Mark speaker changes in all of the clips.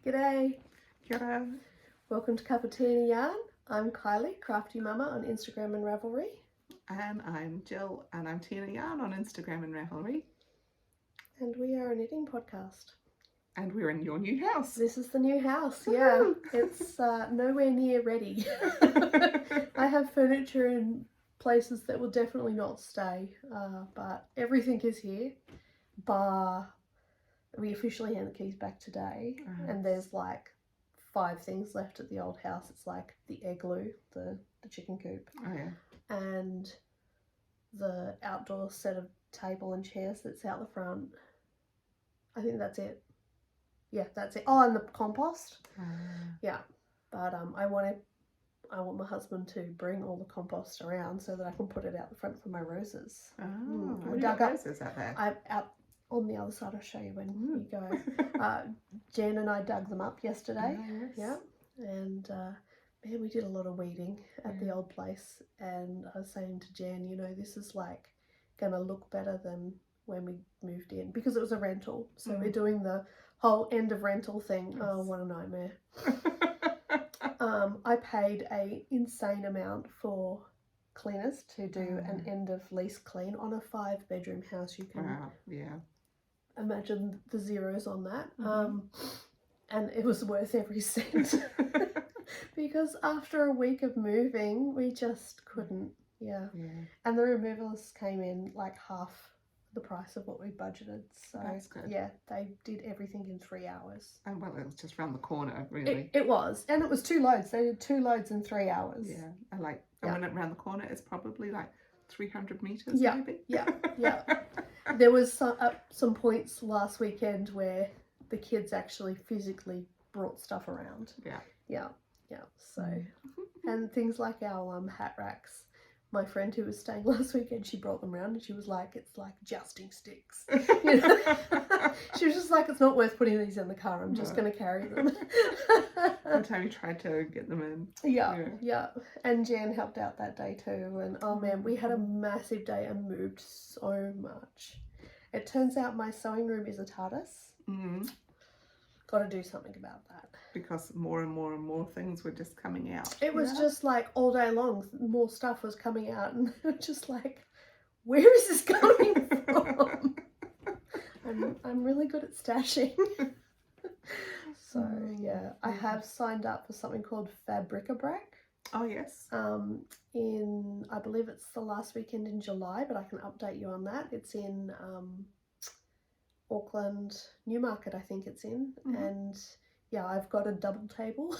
Speaker 1: G'day.
Speaker 2: Kia ora.
Speaker 1: Welcome to Cup of Tea and a Yarn. I'm Kylie, Crafty Mama on Instagram and Ravelry.
Speaker 2: And I'm Jill, and I'm Tea and a Yarn on Instagram and Ravelry.
Speaker 1: And we are a knitting podcast.
Speaker 2: And we're in your new house.
Speaker 1: This is the new house, yeah. It's nowhere near ready. I have furniture in places that will definitely not stay, but everything is here, bar we officially hand the keys back today, and there's like 5 things left at the old house. It's like the igloo, the chicken coop, and the outdoor set of table and chairs that's out the front. I think that's it. Yeah, that's it. Oh, and the compost. Yeah, but I want my husband to bring all the compost around so that I can put it out the front for my roses.
Speaker 2: We dug up roses out there.
Speaker 1: Out on the other side. I'll show you when you go. Jan and I dug them up yesterday. Yeah, and man, we did a lot of weeding at the old place. And I was saying to Jan, you know, this is like gonna look better than when we moved in, because it was a rental. So we're doing the whole end of rental thing. Oh, what a nightmare. I paid a insane amount for cleaners to do an end of lease clean on a 5-bedroom house. You can imagine the zeros on that. And it was worth every cent. Because after a week of moving, we just couldn't. And the removalists came in like half the price of what we budgeted. So
Speaker 2: that's good.
Speaker 1: Yeah, they did everything in 3 hours.
Speaker 2: And well, it was just round the corner, really.
Speaker 1: It was, and it was 2 loads. They did 2 loads in 3 hours.
Speaker 2: Yeah, and like when it round the corner, it's probably like 300 meters, maybe.
Speaker 1: Yeah. There was some points last weekend where the kids actually physically brought stuff around. Yeah. So, and things like our hat racks. My friend who was staying last weekend, she brought them around and she was like, it's like jousting sticks. You know? She was just like, it's not worth putting these in the car. I'm just going to carry them.
Speaker 2: Every time you tried to get them in.
Speaker 1: Yeah. And Jan helped out that day too. And oh man, we had a massive day and moved so much. It turns out my sewing room is a TARDIS. Got to do something about that.
Speaker 2: Because more and more and more things were just coming out.
Speaker 1: It was just like all day long, more stuff was coming out, and just like, where is this coming from? I'm really good at stashing. So yeah, I have signed up for something called Fabric-a-Brac.
Speaker 2: Oh yes.
Speaker 1: In, I believe it's the last weekend in July, but I can update you on that. It's in Auckland, Newmarket, I think it's in, and yeah, I've got a double table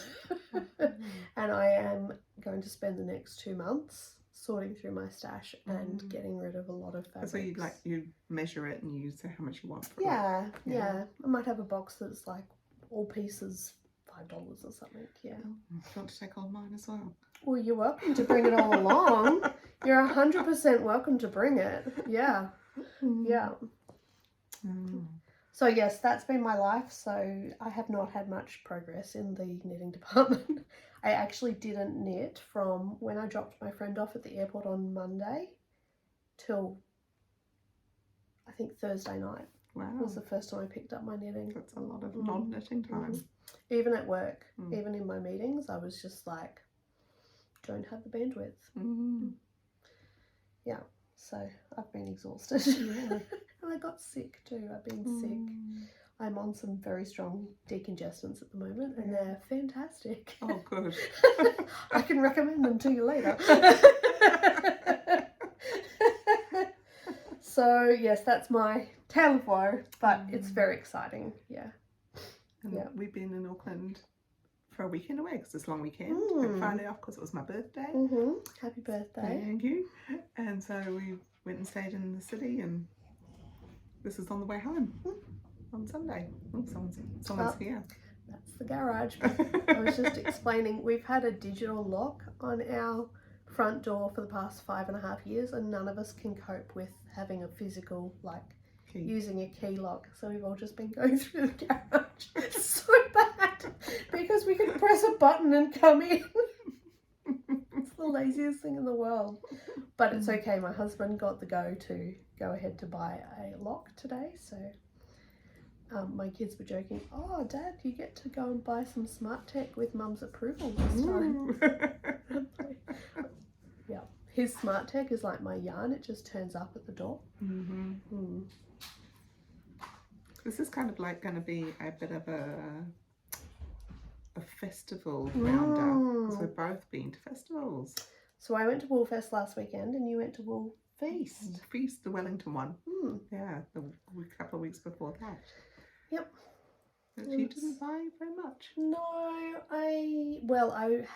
Speaker 1: and I am going to spend the next 2 months sorting through my stash and getting rid of a lot of fabrics.
Speaker 2: So you measure it and you say how much you want for
Speaker 1: it. Yeah. I might have a box that's like all pieces $5 or something. Yeah.
Speaker 2: You want to take all mine as well?
Speaker 1: Well, you're welcome to bring it all along. You're 100% welcome to bring it. Yeah. So yes, that's been my life. So I have not had much progress in the knitting department. I actually didn't knit from when I dropped my friend off at the airport on Monday till I think Thursday night.
Speaker 2: Wow.
Speaker 1: Was the first time I picked up my knitting.
Speaker 2: That's a lot of non-knitting time.
Speaker 1: Even at work, even in my meetings, I was just like, don't have the bandwidth. Yeah, so I've been exhausted. And I got sick too. I've been sick. I'm on some very strong decongestants at the moment, and they're fantastic.
Speaker 2: Oh, good.
Speaker 1: I can recommend them to you later. So yes, that's my tale of woe, but it's very exciting.
Speaker 2: And we've been in Auckland for a weekend away because it's a long weekend. Had Friday off because it was my birthday.
Speaker 1: Happy birthday.
Speaker 2: Thank you. And so we went and stayed in the city, and this is on the way home on Sunday. Oh, someone's here.
Speaker 1: That's the garage. I was just explaining, we've had a digital lock on our front door for the past 5.5 years, and none of us can cope with having a physical, like, key. Using a key lock. So we've all just been going through the garage. It's so bad because we can press a button and come in. It's the laziest thing in the world, but it's okay. My husband got the go ahead to buy a lock today, so my kids were joking, oh Dad, you get to go and buy some smart tech with Mum's approval this time. Yeah, his smart tech is like my yarn, it just turns up at the door.
Speaker 2: This is kind of like going to be a bit of a festival roundup, because we've both been to festivals.
Speaker 1: So I went to Woolfest last weekend and you went to Wool Feast.
Speaker 2: Feast, the Wellington one. Yeah, a couple of weeks before that.
Speaker 1: Yep.
Speaker 2: But you didn't buy very much.
Speaker 1: No, I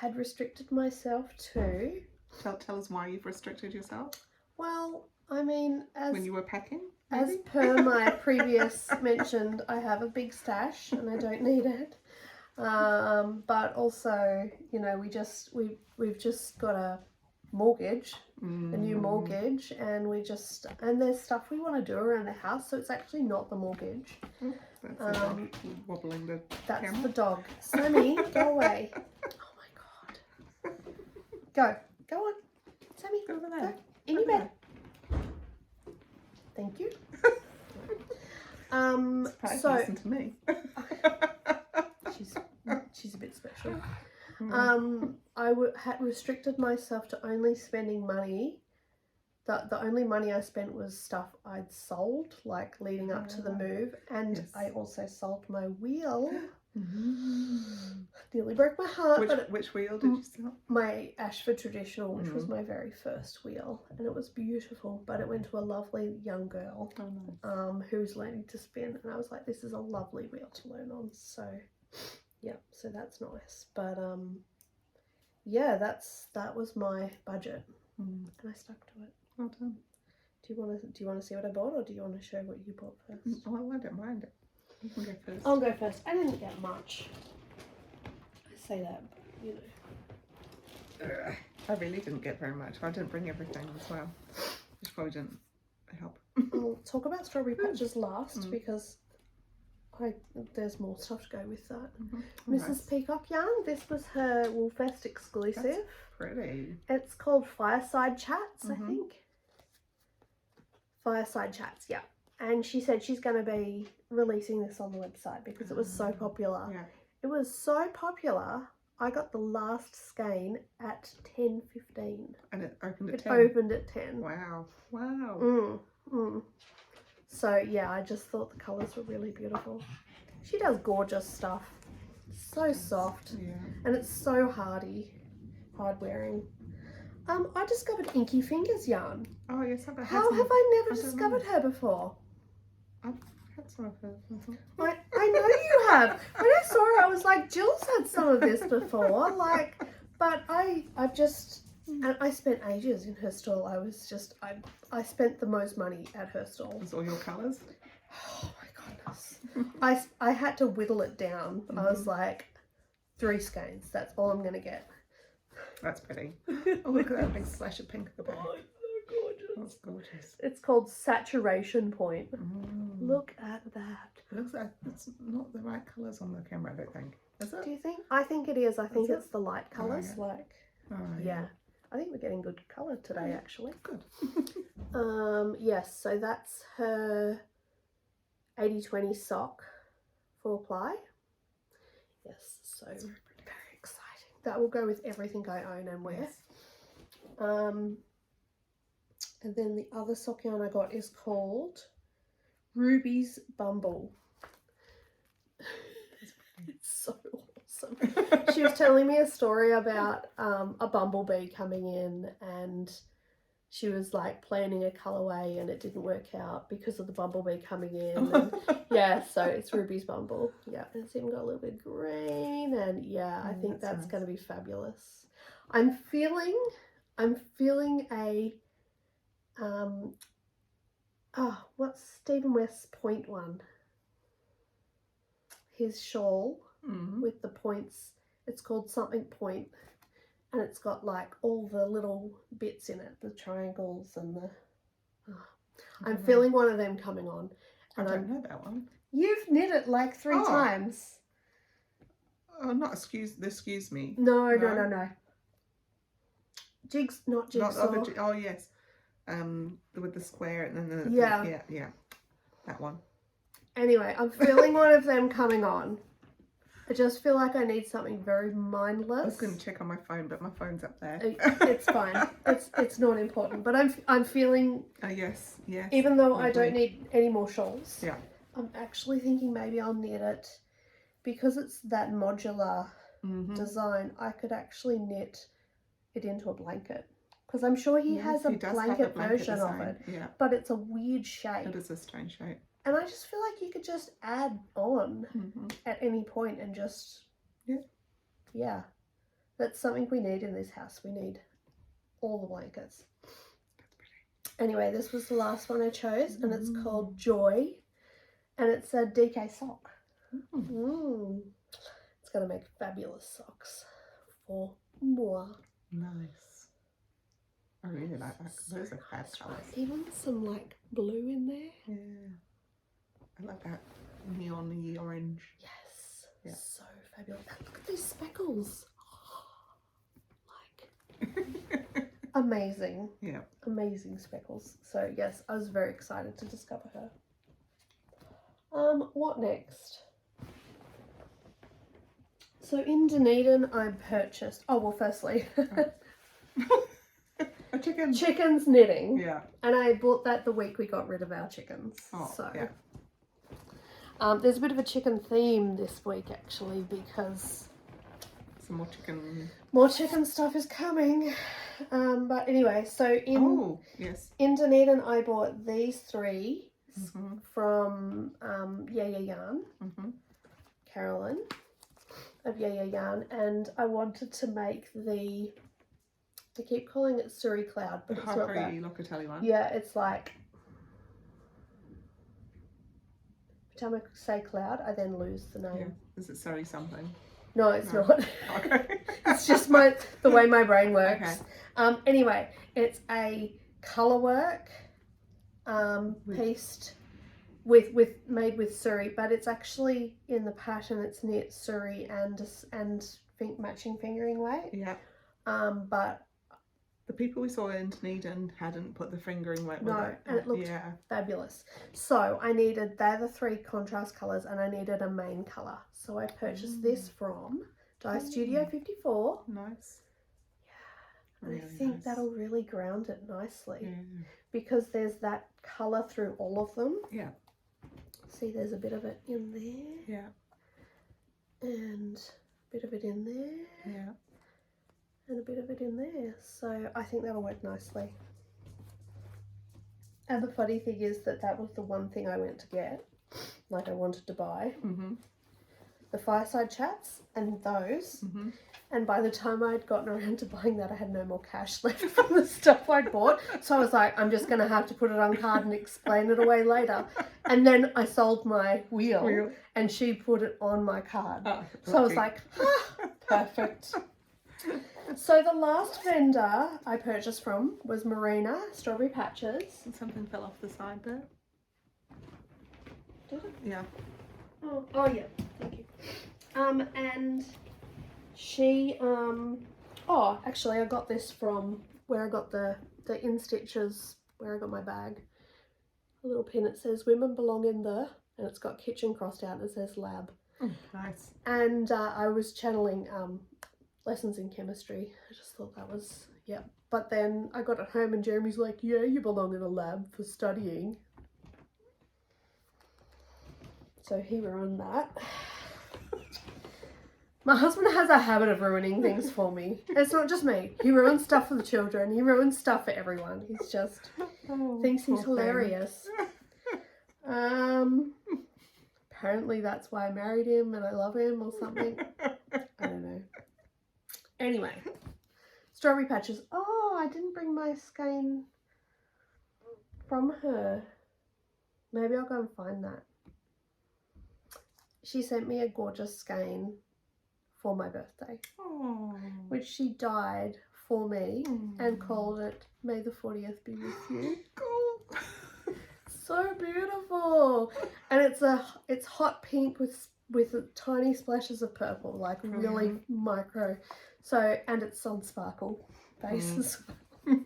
Speaker 1: had restricted myself to.
Speaker 2: Tell us why you've restricted yourself.
Speaker 1: Well, I mean,
Speaker 2: when you were packing,
Speaker 1: maybe? As per my previous mentioned, I have a big stash and I don't need it. But also, you know, we've just got a mortgage, a new mortgage, and there's stuff we want to do around the house, so it's actually not the mortgage.
Speaker 2: That's the dog wobbling the
Speaker 1: That's
Speaker 2: camera.
Speaker 1: the dog. Sammy, go away. Oh my god. Go on. Sammy,
Speaker 2: go over there.
Speaker 1: Go. In your bed. Thank you.
Speaker 2: So listen to me.
Speaker 1: She's a bit special. I had restricted myself to only spending money. The only money I spent was stuff I'd sold, like leading up to the move, and I also sold my wheel. Nearly broke my heart.
Speaker 2: Which wheel did you sell?
Speaker 1: My Ashford Traditional, which was my very first wheel, and it was beautiful, but it went to a lovely young girl who was learning to spin, and I was like, this is a lovely wheel to learn on, so yeah, so that's nice. But yeah, that was my budget, and I stuck to it.
Speaker 2: Well done.
Speaker 1: Do you want to see what I bought, or do you want to show what you bought first?
Speaker 2: Oh, I don't mind it. You can go first.
Speaker 1: I'll go first. I didn't get much. I say that, but, you know.
Speaker 2: I really didn't get very much. I didn't bring everything as well, which probably didn't help.
Speaker 1: I'll talk about Strawberry Patches last because there's more stuff to go with that. Mrs.
Speaker 2: Nice.
Speaker 1: Peacock yarn. This was her Woolfest exclusive.
Speaker 2: That's pretty.
Speaker 1: It's called Fireside Chats, I think. Fireside Chats, yeah. And she said she's going to be releasing this on the website because it was so popular.
Speaker 2: Yeah.
Speaker 1: It was so popular, I got the last skein at 10:15.
Speaker 2: And it opened at 10?
Speaker 1: It opened at 10.
Speaker 2: Wow. Wow.
Speaker 1: So, yeah, I just thought the colours were really beautiful. She does gorgeous stuff. So soft.
Speaker 2: Yeah.
Speaker 1: And it's so hard wearing. I discovered Inky Fingers yarn.
Speaker 2: Oh, yes.
Speaker 1: How have I never discovered her before?
Speaker 2: I've had some of her.
Speaker 1: I know you have. When I saw her, I was like, Jill's had some of this before. Like, but I've just, and I spent ages in her stall. I spent the most money at her stall.
Speaker 2: Was all your colours?
Speaker 1: Oh my goodness. I had to whittle it down. I was like, 3 skeins. That's all I'm going to get.
Speaker 2: That's pretty. Oh, look at that big splash of pink at the back.
Speaker 1: Oh, it's so gorgeous.
Speaker 2: That's gorgeous.
Speaker 1: It's called Saturation Point. Look at that.
Speaker 2: It looks like it's not the right colours on the camera, I don't think. Is it?
Speaker 1: Do you think? I think it is. I think it's the light colours.
Speaker 2: Oh, yeah.
Speaker 1: Like,
Speaker 2: yeah.
Speaker 1: I think we're getting good colour today, actually.
Speaker 2: Good.
Speaker 1: Yes, so that's her 80/20 sock 4-ply. Yes, so very exciting. That will go with everything I own and wear.
Speaker 2: Yes.
Speaker 1: And then the other sock yarn I got is called Ruby's Bumble. It's so awesome. She was telling me a story about a bumblebee coming in, and she was like planning a colourway and it didn't work out because of the bumblebee coming in. And, yeah, so it's Ruby's Bumble. Yeah, and it's even got a little bit of green, and yeah, I think that's
Speaker 2: nice.
Speaker 1: going to be fabulous. I'm feeling a what's Stephen West's point one? His shawl with the points. It's called something point, and it's got like all the little bits in it, the triangles and the. I'm feeling one of them coming on.
Speaker 2: And I don't know that one.
Speaker 1: You've knit it like 3 times.
Speaker 2: Oh, not excuse me.
Speaker 1: No. Not jigsaw.
Speaker 2: Oh yes, with the square and then the
Speaker 1: yeah,
Speaker 2: that one.
Speaker 1: Anyway, I'm feeling one of them coming on. I just feel like I need something very mindless.
Speaker 2: I was going to check on my phone, but my phone's up there.
Speaker 1: It's fine. It's not important. But I'm feeling.
Speaker 2: Yes.
Speaker 1: Even though I
Speaker 2: lovely.
Speaker 1: don't need any more shawls.
Speaker 2: Yeah.
Speaker 1: I'm actually thinking maybe I'll knit it because it's that modular design. I could actually knit it into a blanket because I'm sure he has a blanket version of it.
Speaker 2: Yeah.
Speaker 1: But it's a weird shape.
Speaker 2: It is a strange shape.
Speaker 1: And I just feel like you could just add on at any point and just, yeah. That's something we need in this house. We need all the blankets.
Speaker 2: That's pretty.
Speaker 1: Anyway, this was the last one I chose, and it's called Joy, and it's a DK sock. It's going to make fabulous socks for moi.
Speaker 2: Nice. I really like that. Those are fab colours.
Speaker 1: Even some like blue in there.
Speaker 2: Yeah. I like that neon-y orange.
Speaker 1: Yes. Yeah. So fabulous. And look at these speckles. Like amazing.
Speaker 2: Yeah.
Speaker 1: Amazing speckles. So yes, I was very excited to discover her. What next? So in Dunedin I purchased, firstly
Speaker 2: A chicken.
Speaker 1: Chickens knitting.
Speaker 2: Yeah.
Speaker 1: And I bought that the week we got rid of our chickens.
Speaker 2: Oh,
Speaker 1: so
Speaker 2: yeah.
Speaker 1: There's a bit of a chicken theme this week actually because
Speaker 2: Some
Speaker 1: more chicken stuff is coming. But anyway, so in Dunedin I bought these three from Yaya Yarn, Carolyn of Yaya Yarn, and I wanted to make I keep calling it Surrey Cloud, but it's not that.
Speaker 2: Locatelli one.
Speaker 1: Yeah, it's like every time I say cloud, I then lose the name.
Speaker 2: Yeah. Is it Surrey something?
Speaker 1: No, it's not.
Speaker 2: Okay.
Speaker 1: It's just the way my brain works. Okay. Anyway, it's a colour work pieced made with Surrey, but it's actually in the pattern. It's knit Surrey and matching fingering weight.
Speaker 2: Yeah.
Speaker 1: But
Speaker 2: the people we saw in Dunedin hadn't put the fingering weight with it.
Speaker 1: And it looked fabulous. So they're the three contrast colours, and I needed a main colour. So I purchased this from Dye Studio 54.
Speaker 2: Nice.
Speaker 1: Yeah. And I think that'll really ground it nicely.
Speaker 2: Yeah.
Speaker 1: Because there's that colour through all of them.
Speaker 2: Yeah.
Speaker 1: See, there's a bit of it in there.
Speaker 2: Yeah.
Speaker 1: And a bit of it in there.
Speaker 2: Yeah.
Speaker 1: And a bit of it in there. So I think that'll work nicely. And the funny thing is that was the one thing I went to get, like I wanted to buy. The Fireside Chats and those. And by the time I'd gotten around to buying that, I had no more cash left from the stuff I'd bought. So I was like, I'm just going to have to put it on card and explain it away later. And then I sold my wheel. And she put it on my card. So I was like, perfect. So the last vendor I purchased from was Marina Strawberry Patches.
Speaker 2: And something fell off the side there.
Speaker 1: Did it?
Speaker 2: Yeah.
Speaker 1: Oh yeah, thank you. And she, actually I got this from where I got the In Stitches, where I got my bag. A little pin, it says women belong in the, and it's got kitchen crossed out and it says lab.
Speaker 2: Nice.
Speaker 1: And I was channeling lessons in chemistry. I just thought that was, But then I got it home and Jeremy's like, yeah, you belong in a lab for studying. So he ruined that. My husband has a habit of ruining things for me. It's not just me. He ruins stuff for the children. He ruins stuff for everyone. He's just thinks he's hilarious. Apparently that's why I married him and I love him or something. I don't know. Anyway, Strawberry Patches. Oh, I didn't bring my skein from her. Maybe I'll go and find that. She sent me a gorgeous skein for my birthday, which she dyed for me and called it May the 40th be with you.
Speaker 2: Cool.
Speaker 1: So beautiful. And it's hot pink with tiny splashes of purple, like really micro. So, and it's on sparkle base as well.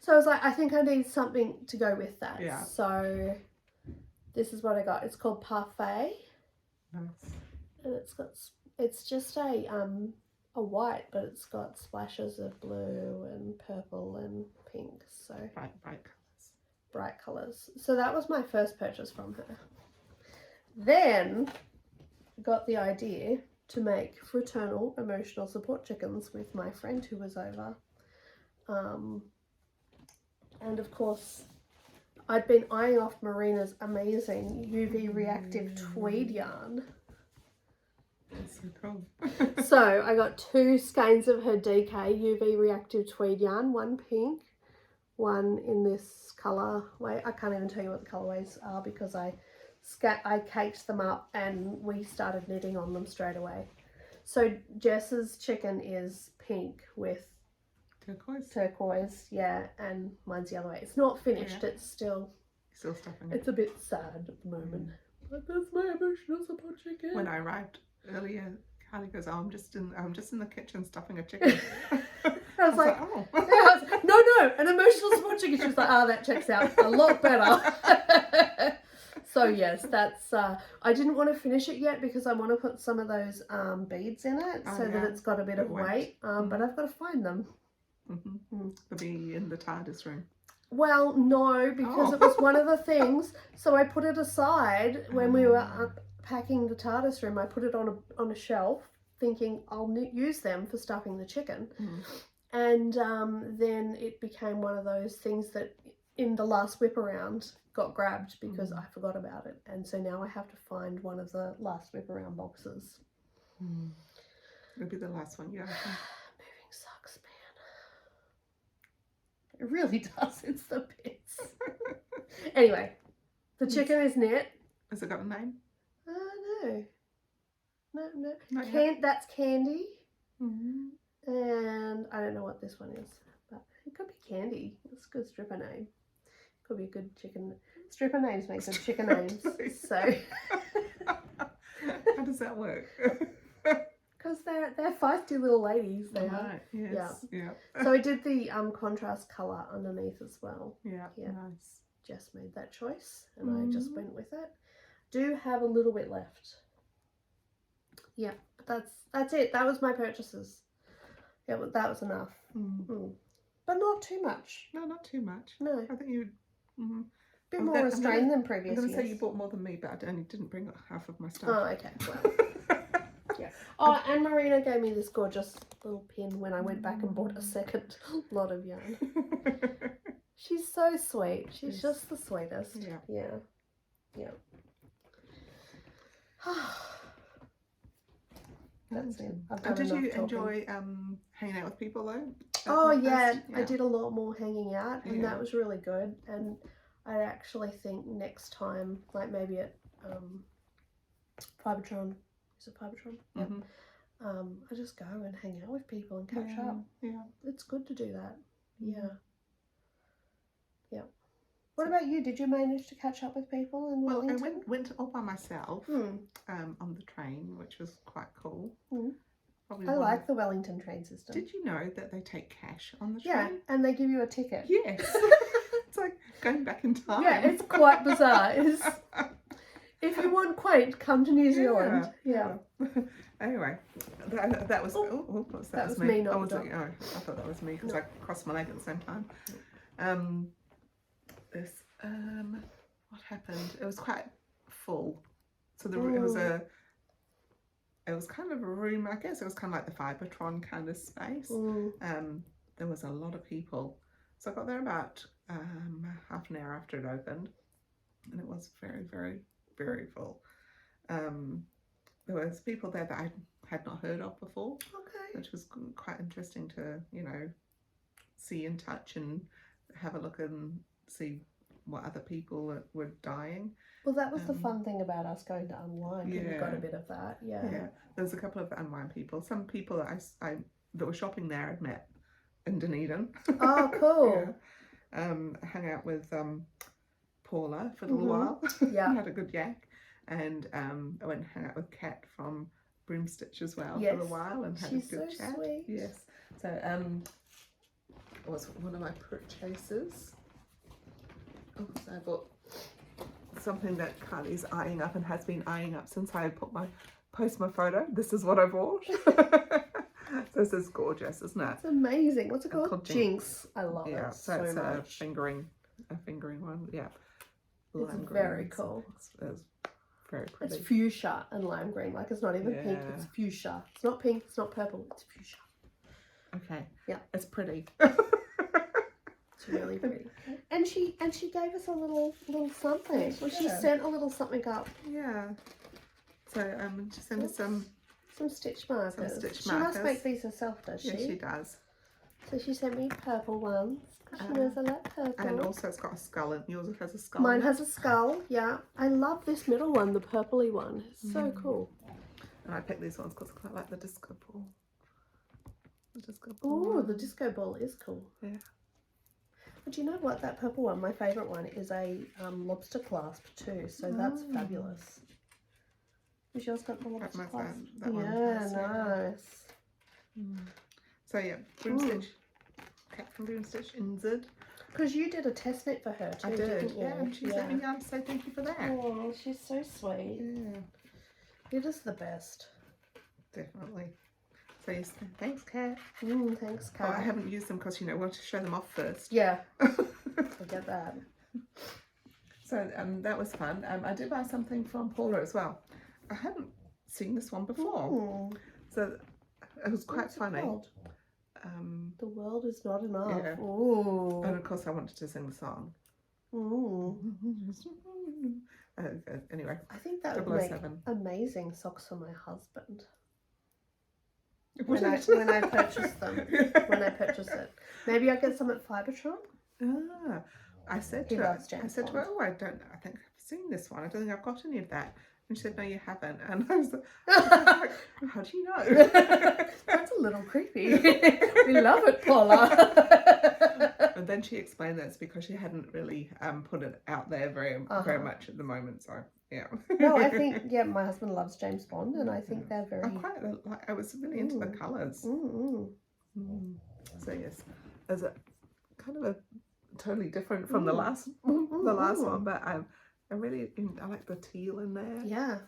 Speaker 1: So I was like, I think I need something to go with that.
Speaker 2: Yeah.
Speaker 1: So this is what I got. It's called Parfait,
Speaker 2: Nice.
Speaker 1: and it's just a white, but it's got splashes of blue and purple and pink, so bright colours. So that was my first purchase from her. Then got the idea to make fraternal emotional support chickens with my friend who was over. And of course, I'd been eyeing off Marina's amazing UV reactive tweed yarn.
Speaker 2: That's so cool.
Speaker 1: So I got 2 skeins of her DK UV reactive tweed yarn, one pink, one in this colour. Wait, I can't even tell you what the colourways are because I caked them up and we started knitting on them straight away. So Jess's chicken is pink with turquoise, yeah, and mine's the other way. It's not finished,
Speaker 2: Yeah.
Speaker 1: it's still
Speaker 2: stuffing.
Speaker 1: It's a bit sad at the moment. But that's my emotional support chicken.
Speaker 2: When I arrived earlier, Carly goes, "Oh, I'm just in the kitchen stuffing a chicken."
Speaker 1: I was like,
Speaker 2: "Oh."
Speaker 1: yeah, no, an emotional support chicken. She was like, that checks out a lot better. So yes, that's, I didn't want to finish it yet because I want to put some of those beads in it that it's got a bit of weight, but I've got to find them.
Speaker 2: They'll be in the TARDIS room.
Speaker 1: Well, no, because it was one of the things, so I put it aside when we were packing the TARDIS room. I put it on a shelf thinking I'll use them for stuffing the chicken. And then it became one of those things that in the last whip around got grabbed because I forgot about it, and so now I have to find one of the last whip around boxes.
Speaker 2: It'll be the last one, yeah.
Speaker 1: Moving sucks, man. It really does. It's the bits. Anyway, the chicken is knit.
Speaker 2: Has it got a name?
Speaker 1: No. That's Candy. And I don't know what this one is, but it could be Candy. It's a good stripper name. Could be a good chicken. Stripper names make good chicken names. So
Speaker 2: how does that work?
Speaker 1: Because they're feisty little ladies. They are.
Speaker 2: Right. Yes. Yeah.
Speaker 1: So I did the contrast colour underneath as well.
Speaker 2: Yeah. Nice.
Speaker 1: Just made that choice, and I just went with it. Do have a little bit left. Yeah, but that's it. That was my purchases. Yeah, that was enough. But not too much.
Speaker 2: No, not too much.
Speaker 1: No.
Speaker 2: I think you.
Speaker 1: Bit more restrained than previous
Speaker 2: I'm going to
Speaker 1: years.
Speaker 2: say you bought more than me, but I didn't bring half of my stuff.
Speaker 1: Oh, okay. Well, yeah. Oh, and Marina gave me this gorgeous little pin when I went back and bought a second lot of yarn. She's so sweet. She's just the sweetest. Yeah. That's it.
Speaker 2: Did you enjoy hanging out with people though?
Speaker 1: Oh yeah, I did a lot more hanging out, and that was really good. And I actually think next time, like maybe at Fibertron, is it Fibertron? I just go and hang out with people and catch up. Yeah, it's good to do that. Yeah. What about you? Did you manage to catch up with people in Wellington?
Speaker 2: Well, I went all by myself on the train, which was quite cool.
Speaker 1: I like the Wellington train system.
Speaker 2: Did you know that they take cash on the train?
Speaker 1: Yeah, and they give you a ticket.
Speaker 2: Yes. It's like going back in time.
Speaker 1: Yeah, it's quite bizarre. If you want quaint, come to New Zealand. Yeah.
Speaker 2: Anyway, that was. That was
Speaker 1: me.
Speaker 2: I thought that was me because I crossed my leg at the same time. What happened? It was quite full, so it was kind of a room. I guess it was kind of like the Fibertron kind of space. There was a lot of people, so I got there about half an hour after it opened, and it was very, very, very full. There was people there that I had not heard of before, which was quite interesting to see and touch and have a look and see what other people were dying.
Speaker 1: Well, that was the fun thing about us going to Unwind. We got a bit of that. Yeah.
Speaker 2: There was a couple of Unwind people. Some people that I that were shopping there I'd met in Dunedin.
Speaker 1: Oh, cool.
Speaker 2: Hung out with Paula for a little while.
Speaker 1: Yeah.
Speaker 2: Had a good yak. And I went and hung out with Kat from Broomstitch as well for a while and had a good chat.
Speaker 1: Sweet.
Speaker 2: Yes. So it was one of my purchases. Oh, so I bought something that Carly's eyeing up and has been eyeing up since I post my photo. This is what I bought. This is gorgeous, isn't it?
Speaker 1: It's amazing. What's it
Speaker 2: It's
Speaker 1: called?
Speaker 2: called
Speaker 1: Jinx. I love
Speaker 2: Yeah,
Speaker 1: it
Speaker 2: so
Speaker 1: so
Speaker 2: it's
Speaker 1: much.
Speaker 2: a fingering one. Yeah.
Speaker 1: It's
Speaker 2: Lime
Speaker 1: very
Speaker 2: green.
Speaker 1: cool.
Speaker 2: It's very pretty.
Speaker 1: It's fuchsia and lime green. Like, it's not even pink.
Speaker 2: Yeah.
Speaker 1: It's fuchsia. It's not pink. It's not purple. It's fuchsia.
Speaker 2: Okay.
Speaker 1: Yeah.
Speaker 2: It's pretty.
Speaker 1: It's really pretty. And she gave us a little something. Well, she
Speaker 2: Yeah.
Speaker 1: sent a little something up.
Speaker 2: Yeah. So she sent us some
Speaker 1: stitch markers.
Speaker 2: stitch
Speaker 1: She
Speaker 2: markers.
Speaker 1: must make these herself, does she?
Speaker 2: Yeah, she does.
Speaker 1: So she sent me purple ones. She knows I like purple.
Speaker 2: And also it's got a skull in yours. Has a skull.
Speaker 1: Mine
Speaker 2: in it.
Speaker 1: has a skull. Yeah, I love this middle one, the purpley one. It's so cool.
Speaker 2: And I picked these ones because I quite like the disco ball. The disco ball.
Speaker 1: Oh, the disco ball is cool.
Speaker 2: Yeah.
Speaker 1: But you know what? That purple one, my favourite one, is a lobster clasp too. So that's fabulous. Has yours got the lobster clasp?
Speaker 2: that one
Speaker 1: Yeah,
Speaker 2: has,
Speaker 1: nice.
Speaker 2: So yeah, Broom Stitch. Cat from Broom Stitch in Z.
Speaker 1: Because you did a test knit for her too,
Speaker 2: I did.
Speaker 1: didn't you?
Speaker 2: Yeah, and she sent me down to say thank you for that.
Speaker 1: Oh, she's so sweet.
Speaker 2: Yeah,
Speaker 1: It is the best.
Speaker 2: definitely. So yes, thanks, Kat.
Speaker 1: Thanks,
Speaker 2: Oh, I
Speaker 1: Kat.
Speaker 2: haven't used them because we want to show them off first.
Speaker 1: Yeah, I get that.
Speaker 2: So that was fun. I did buy something from Paula as well. I hadn't seen this one before, so it was quite
Speaker 1: What's it
Speaker 2: funny.
Speaker 1: called? The world is not enough.
Speaker 2: Yeah.
Speaker 1: Ooh.
Speaker 2: And of course, I wanted to sing the song.
Speaker 1: Ooh.
Speaker 2: Anyway,
Speaker 1: I think that would make
Speaker 2: 007.
Speaker 1: amazing socks for my husband.
Speaker 2: Would
Speaker 1: When I
Speaker 2: it?
Speaker 1: purchase them. When I purchase it. Maybe I'll get some at Fibertron.
Speaker 2: Ah, I said
Speaker 1: He
Speaker 2: to her,
Speaker 1: loves James
Speaker 2: I said to her,
Speaker 1: Bond.
Speaker 2: oh, I think I've seen this one. I don't think I've got any of that. And she said, no, you haven't. And I was like, how do you know?
Speaker 1: That's a little creepy. We love it, Paula.
Speaker 2: And then she explained that it's because she hadn't really put it out there very much at the moment. So yeah.
Speaker 1: No, I think my husband loves James Bond, and I think they're very.
Speaker 2: I was really into the colours. So yes, as a kind of a totally different from the last one, but I like the teal in there.
Speaker 1: Yeah,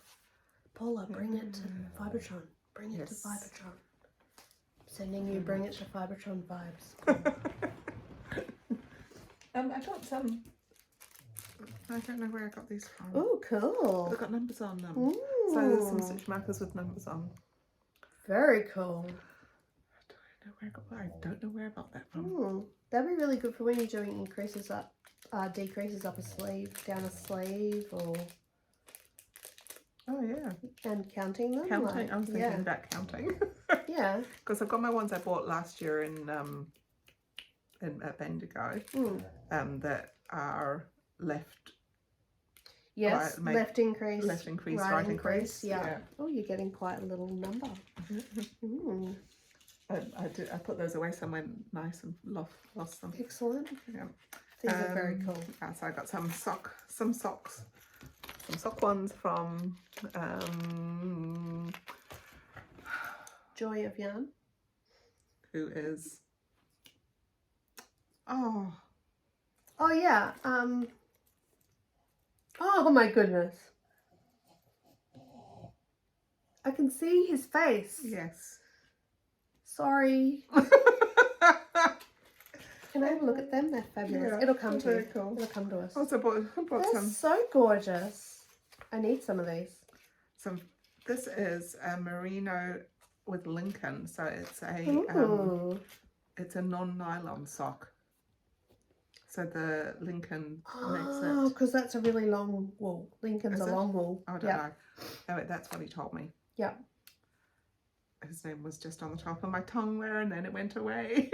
Speaker 1: Paula, bring it to Fibertron. Bring it to Fibertron. Sending you, bring it to Fibertron vibes.
Speaker 2: I got some. I don't know where I got these from.
Speaker 1: Oh, cool.
Speaker 2: They've got numbers on them.
Speaker 1: Ooh.
Speaker 2: So there's some stitch markers with numbers on.
Speaker 1: Very cool.
Speaker 2: I don't know where I got that from.
Speaker 1: That'd be really good for when you're doing increases up, decreases up a sleeve, down a sleeve, or
Speaker 2: Oh yeah,
Speaker 1: and counting them.
Speaker 2: counting.
Speaker 1: Like,
Speaker 2: I was thinking about counting
Speaker 1: yeah.
Speaker 2: because I've got my ones I bought last year at Bendigo that are left.
Speaker 1: Yes,
Speaker 2: Right,
Speaker 1: left increase,
Speaker 2: right increase.
Speaker 1: Yeah. Oh, you're getting quite a little number.
Speaker 2: I put those away somewhere nice and lost them.
Speaker 1: Excellent.
Speaker 2: Yeah.
Speaker 1: These are very cool.
Speaker 2: So I got some sock ones from
Speaker 1: Joy of Yarn.
Speaker 2: who is oh
Speaker 1: yeah. Oh my goodness. I can see his face.
Speaker 2: yes.
Speaker 1: Sorry. Can I have a look at them? They're fabulous.
Speaker 2: Yeah,
Speaker 1: It'll come to
Speaker 2: very
Speaker 1: you.
Speaker 2: cool.
Speaker 1: It'll come to us.
Speaker 2: Also bought
Speaker 1: They're
Speaker 2: some.
Speaker 1: so gorgeous. I need some of these.
Speaker 2: This is a merino with Lincoln, so it's a
Speaker 1: Ooh.
Speaker 2: it's a non-nylon sock. So the Lincoln makes
Speaker 1: Oh,
Speaker 2: it.
Speaker 1: because that's a really long wool. Lincoln's
Speaker 2: Is
Speaker 1: a
Speaker 2: it?
Speaker 1: long wool.
Speaker 2: I don't know. Oh, that's what he told me.
Speaker 1: Yeah.
Speaker 2: His name was just on the top of my tongue there, and then it went away.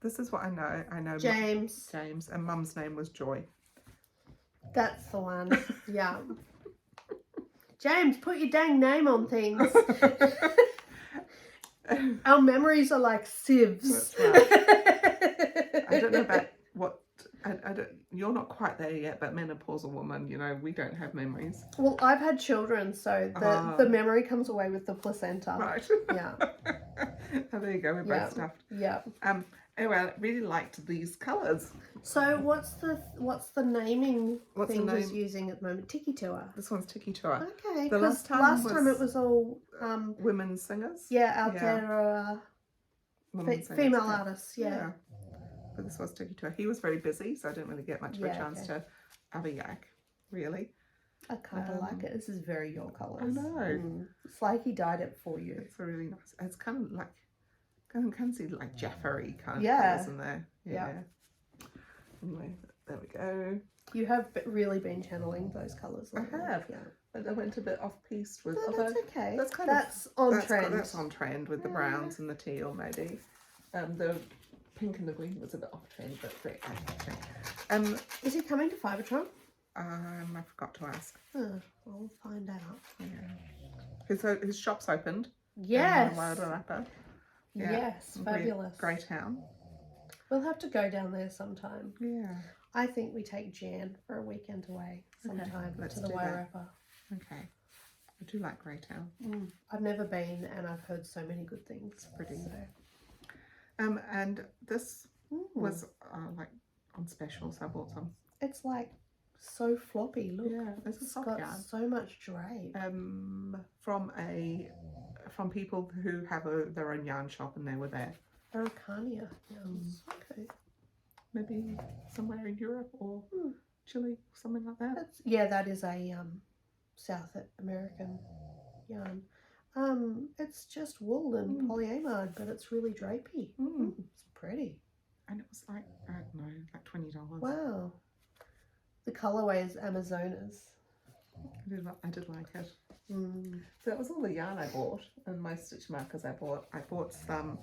Speaker 2: This is what I know. I know
Speaker 1: James.
Speaker 2: James, and Mum's name was Joy.
Speaker 1: That's the one. Yeah. James, put your dang name on things. Our memories are like sieves.
Speaker 2: That's right. I don't know about what You're not quite there yet, but menopausal woman, you know, we don't have memories.
Speaker 1: Well, I've had children, so the memory comes away with the placenta.
Speaker 2: Right.
Speaker 1: Yeah.
Speaker 2: Oh, there you go. We're both stuffed.
Speaker 1: Yeah.
Speaker 2: Anyway, I really liked these colours.
Speaker 1: So what's the naming Finger's using at the moment? Tiki Tour.
Speaker 2: This one's Tiki Tour.
Speaker 1: Okay.
Speaker 2: The
Speaker 1: last time it was all
Speaker 2: women singers.
Speaker 1: Yeah, out there female artists. Yeah.
Speaker 2: But this was Tiki Tour. He was very busy, so I didn't really get much of a chance to have a yak, really.
Speaker 1: I kind of like it. This is very your colours.
Speaker 2: I know.
Speaker 1: It's like he dyed it for you.
Speaker 2: It's really nice. It's kind of like, I can see like Jaffery kind of colours in there. Yeah. Anyway, there we go.
Speaker 1: You have really been channeling those colours.
Speaker 2: I have. Yeah. And I went a bit off piste with.
Speaker 1: No, that's okay.
Speaker 2: That's
Speaker 1: on trend.
Speaker 2: That's on trend with the browns and the teal, maybe. The pink and the green was a bit off trend, but great.
Speaker 1: Is he coming to Fibertron?
Speaker 2: I forgot to ask.
Speaker 1: Oh, I'll find out.
Speaker 2: Yeah. His shop's opened.
Speaker 1: Yes.
Speaker 2: Wilder Rapper. Yeah.
Speaker 1: Yes, fabulous.
Speaker 2: Greytown.
Speaker 1: We'll have to go down there sometime.
Speaker 2: Yeah.
Speaker 1: I think we take Jan for a weekend away sometime to the Wairarapa.
Speaker 2: Okay. I do like Greytown.
Speaker 1: I've never been, and I've heard so many good things.
Speaker 2: It's pretty.
Speaker 1: So.
Speaker 2: And this was like on special, so I bought some.
Speaker 1: It's like so floppy. Look,
Speaker 2: yeah, it's a soft
Speaker 1: got
Speaker 2: yarn.
Speaker 1: So much drape.
Speaker 2: From people who have their own yarn shop, and they were there.
Speaker 1: Araucania. Okay.
Speaker 2: Maybe somewhere in Europe or Chile, something like that.
Speaker 1: That is a South American yarn. It's just wool and polyamide, but it's really drapey. It's pretty. And
Speaker 2: it was like, I don't know, like $20.
Speaker 1: Wow. The colourway is Amazonas.
Speaker 2: I did like it. So that was all the yarn I bought, and my stitch markers I bought. I bought some,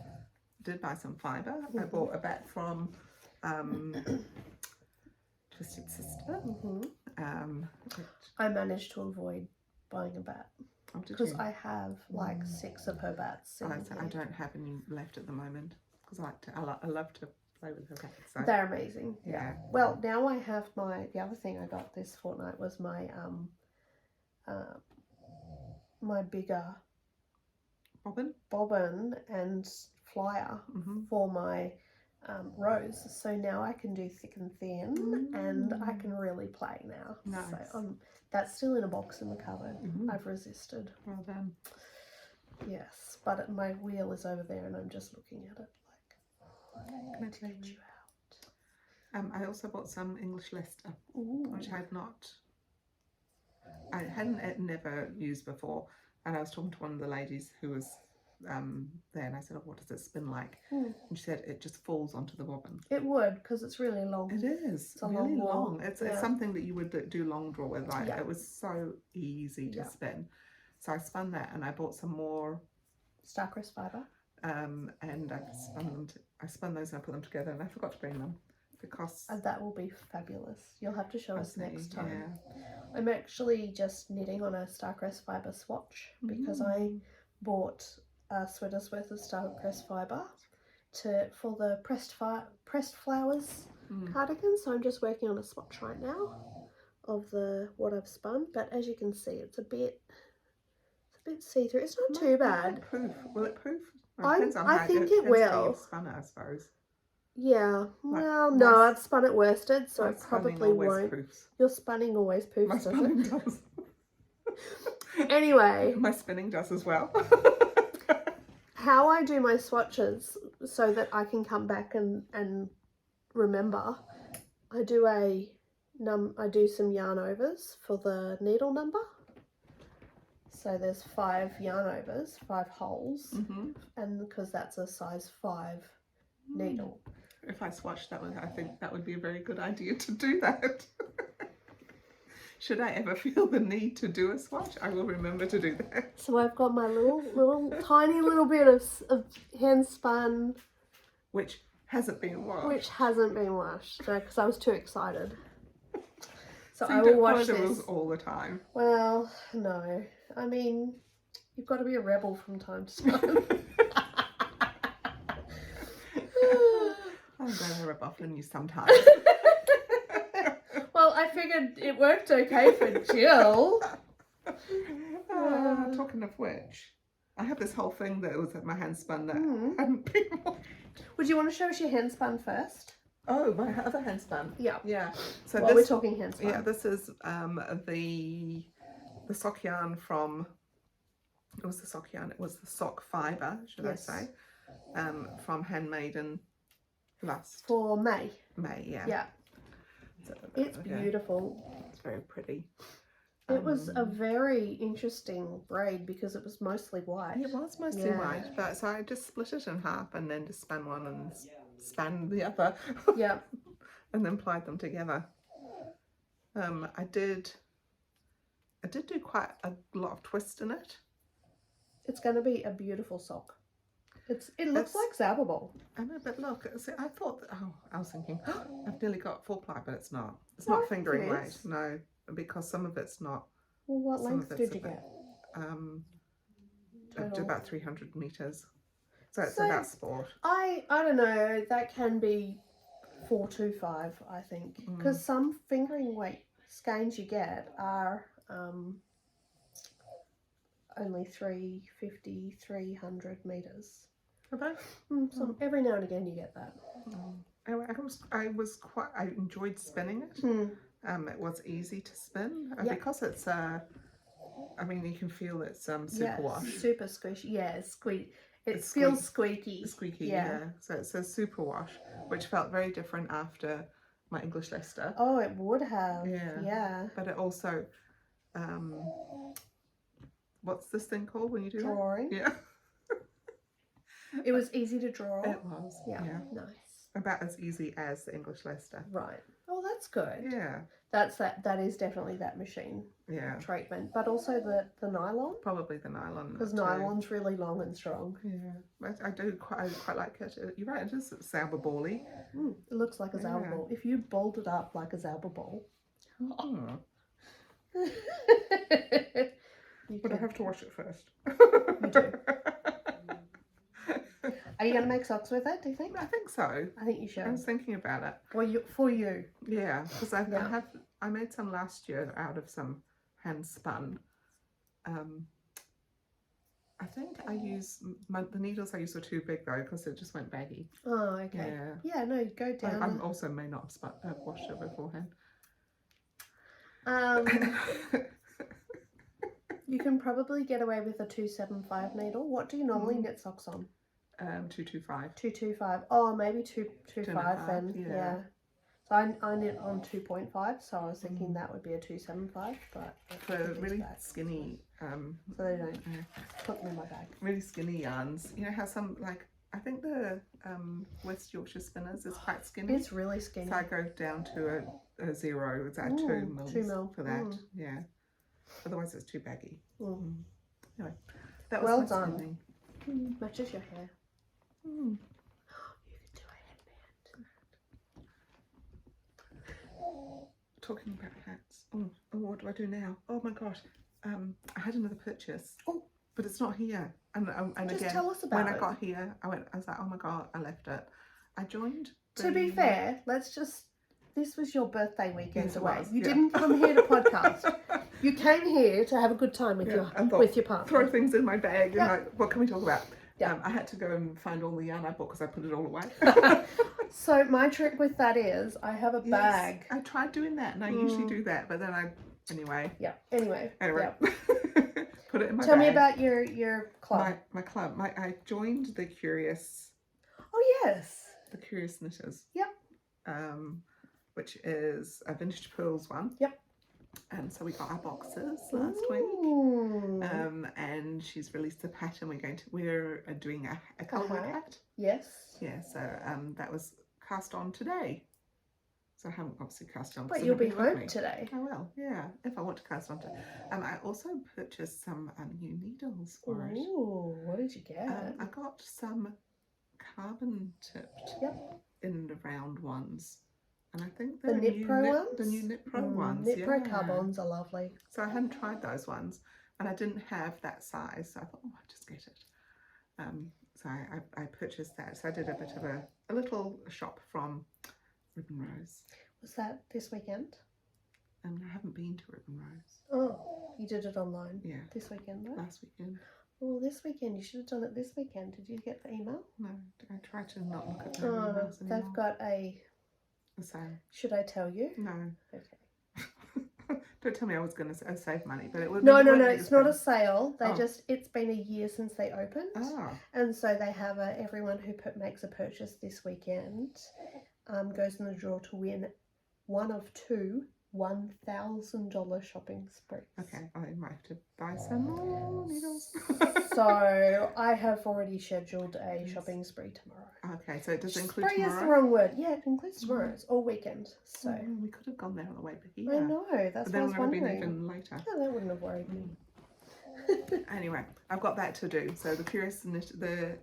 Speaker 2: did buy some fibre. I bought a bat from Twisted Sister. I managed to avoid buying a bat. Because I have like 6 of her bats. I don't have any left at the moment because I love to play with her bats. So.
Speaker 1: They're amazing. Yeah. Well, now I have the other thing I got this fortnight was my my bigger bobbin and flyer for my rose. So now I can do thick and thin, and I can really play now.
Speaker 2: Nice.
Speaker 1: So that's still in a box in the cupboard. I've resisted.
Speaker 2: Well done.
Speaker 1: Yes, but my wheel is over there, and I'm just looking at it like, to get you out.
Speaker 2: I also bought some English Leicester, which I hadn't never used before, and I was talking to one of the ladies who was there, and I said, what does it spin like? And she said it just falls onto the bobbin.
Speaker 1: It would, because it's really long.
Speaker 2: It is. It's really long. It's something that you would do long draw with. Like it was so easy to spin. So I spun that, and I bought some more
Speaker 1: Starcrest fibre.
Speaker 2: And I spun those and I put them together, and I forgot to bring them because
Speaker 1: that will be fabulous. You'll have to show us next time. I'm actually just knitting on a Starcrest fibre swatch because I bought a sweater's worth of Starcrest fibre for the pressed flowers cardigan. So I'm just working on a swatch right now of what I've spun. But as you can see, it's a bit see-through. It's not too bad.
Speaker 2: Will it proof?
Speaker 1: I think it will.
Speaker 2: Spun it, I suppose.
Speaker 1: Yeah. Well, no, I've spun it worsted, so it probably won't.
Speaker 2: Proofs.
Speaker 1: Your spinning always poofs,
Speaker 2: My spinning does.
Speaker 1: Anyway.
Speaker 2: My spinning does as well.
Speaker 1: How I do my swatches so that I can come back and remember, I do some yarn overs for the needle number. So there's 5 yarn overs, 5 holes, and because that's a size 5 needle.
Speaker 2: If I swatch that one, I think that would be a very good idea to do that. Should I ever feel the need to do a swatch, I will remember to do that.
Speaker 1: So I've got my little tiny little bit of hand spun,
Speaker 2: which hasn't been washed.
Speaker 1: Because I was too excited. So
Speaker 2: you
Speaker 1: I will
Speaker 2: don't
Speaker 1: watch
Speaker 2: follow the
Speaker 1: this
Speaker 2: rules all the time.
Speaker 1: Well, no. I mean, you've got to be a rebel from time to time.
Speaker 2: I'm going to rub off on you sometimes.
Speaker 1: Well, I figured it worked okay for Jill.
Speaker 2: Talking of which, I have this whole thing that was at my hand spun that
Speaker 1: Mm.
Speaker 2: hadn't been washed.
Speaker 1: Would you want to show us your hand spun first?
Speaker 2: Oh, my other hand spun.
Speaker 1: Yeah.
Speaker 2: Yeah. So
Speaker 1: While we're talking hand spun.
Speaker 2: Yeah, this is the sock yarn from. It was the sock yarn. It was the sock fibre, should I say? From Handmaiden last
Speaker 1: For May.
Speaker 2: May. Yeah.
Speaker 1: Yeah.
Speaker 2: So,
Speaker 1: It's beautiful.
Speaker 2: It's very pretty.
Speaker 1: It was a very interesting braid because it was mostly white.
Speaker 2: It was mostly white, but so I just split it in half and then just spun one and span the other.
Speaker 1: Yeah.
Speaker 2: And then plied them together. I did do quite a lot of twist in it.
Speaker 1: It's going to be a beautiful sock. It looks like Zababol.
Speaker 2: I know, but look, see, I thought, I was thinking, I've nearly got 4 ply, but it's not. It's not fingering weight, no, because some of it's not.
Speaker 1: Well, what length did you get?
Speaker 2: About 300 meters. So it's about sport.
Speaker 1: I don't know, that can be 425, I think, because some fingering weight skeins you get are only 350, 300 meters.
Speaker 2: Okay.
Speaker 1: So every now and again you get that.
Speaker 2: I enjoyed spinning it. It was easy to spin because it's I mean, you can feel it's super wash.
Speaker 1: Super squishy. Yeah, squeak. It feels squeaky.
Speaker 2: Squeaky, yeah. So it's a super wash, which felt very different after my English Leicester.
Speaker 1: Oh, it would have.
Speaker 2: Yeah.
Speaker 1: Yeah.
Speaker 2: But it also, what's this thing called when you do
Speaker 1: drawing?
Speaker 2: That? Yeah.
Speaker 1: It was easy to draw.
Speaker 2: It was. Yeah.
Speaker 1: Nice.
Speaker 2: About as easy as the English Leicester.
Speaker 1: Right. Oh, that's good.
Speaker 2: Yeah.
Speaker 1: That is definitely that machine treatment, but also the nylon.
Speaker 2: Probably the nylon.
Speaker 1: Because nylon's really long and strong.
Speaker 2: Yeah, I quite like it. You're right, it is Zauber bally.
Speaker 1: It looks like a Zauber ball. If you balled it up like a Zauber ball.
Speaker 2: But I have to wash it first.
Speaker 1: You do. Are you going to make socks with it, do you think?
Speaker 2: I think so.
Speaker 1: I think you should.
Speaker 2: I was thinking about it.
Speaker 1: For you.
Speaker 2: Yeah, because I made some last year out of some hand spun. I think I use the needles I used were too big though because it just went baggy.
Speaker 1: Oh, okay. Yeah, no, go down.
Speaker 2: I also may not have washed it beforehand.
Speaker 1: You can probably get away with a 275 needle. What do you normally knit socks on?
Speaker 2: 225.
Speaker 1: 225. Oh, maybe 225 then. Yeah. So I knit on 2.5, so I was thinking that would be a 275, but
Speaker 2: for really skinny.
Speaker 1: So they don't put them in my bag.
Speaker 2: Really skinny yarns. You know how some I think the West Yorkshire Spinners is quite skinny.
Speaker 1: It's really skinny.
Speaker 2: So I go down to a 0. It's at 2 mils
Speaker 1: 2 mil.
Speaker 2: for that. Yeah. Otherwise it's too baggy. Anyway,
Speaker 1: that was well done. Matches your hair. You could do a headband.
Speaker 2: Talking about hats. Oh, what do I do now? Oh my gosh. I had another purchase. Oh, but it's not here. And
Speaker 1: just
Speaker 2: again,
Speaker 1: tell us about
Speaker 2: when I got here, I was like, oh my god, I left it. I joined.
Speaker 1: To be fair, this was your birthday weekend away. You
Speaker 2: yeah.
Speaker 1: didn't come here to podcast. You came here to have a good time with your partner.
Speaker 2: Throw things in my bag and like, what can we talk about?
Speaker 1: Yeah.
Speaker 2: I had to go and find all the yarn I bought because I put it all away.
Speaker 1: So my trick with that is I have a bag.
Speaker 2: I tried doing that and I usually do that, but then anyway.
Speaker 1: Yeah. Anyway.
Speaker 2: Yeah. Put it in my bag.
Speaker 1: Tell me about your club.
Speaker 2: My club. I joined the Curious.
Speaker 1: Oh yes.
Speaker 2: The Curious Knitters.
Speaker 1: Yep.
Speaker 2: Which is a Vintage Pearls one.
Speaker 1: Yep.
Speaker 2: And so we got our boxes last week. And she's released a pattern. We're doing a colourwork hat.
Speaker 1: Yes.
Speaker 2: Yeah. So that was cast on today. So I haven't obviously cast on.
Speaker 1: But you'll be home today.
Speaker 2: I will. Yeah. If I want to cast on today. I also purchased some new needles for it.
Speaker 1: Ooh, what did you get?
Speaker 2: I got some carbon tipped.
Speaker 1: Yep.
Speaker 2: In the round ones. And I think
Speaker 1: the Knit Pro ones?
Speaker 2: The new Knit Pro ones.
Speaker 1: Knit Pro carbons are lovely.
Speaker 2: So I hadn't tried those ones and I didn't have that size. So I thought, oh, I'll just get it. So I purchased that. So I did a bit of a little shop from Ribbon Rose.
Speaker 1: Was that this weekend?
Speaker 2: and I haven't been to Ribbon Rose.
Speaker 1: Oh, you did it online?
Speaker 2: Yeah.
Speaker 1: This weekend, right?
Speaker 2: Last weekend.
Speaker 1: Well, this weekend. You should have done it this weekend. Did you get the email?
Speaker 2: No, I tried to not look at their emails anymore.
Speaker 1: They've got a
Speaker 2: sale.
Speaker 1: Should I tell you?
Speaker 2: No.
Speaker 1: Okay.
Speaker 2: Don't tell me I was going to save money, but it would.
Speaker 1: No. It's not a sale. They it's been a year since they opened, and so they have everyone who makes a purchase this weekend goes in the draw to win one of two $1,000 shopping sprees.
Speaker 2: Okay, I might have to buy some more needles.
Speaker 1: So I have already scheduled a shopping spree tomorrow.
Speaker 2: Okay, so it does include
Speaker 1: spree
Speaker 2: tomorrow?
Speaker 1: Is the wrong word. Yeah, it includes tomorrow. It's all weekend. So
Speaker 2: we could have gone there on the way here.
Speaker 1: I know, that's what I was wondering.
Speaker 2: Been even later.
Speaker 1: Yeah, that wouldn't have worried me.
Speaker 2: Anyway, I've got that to do. So the Curious Knitter.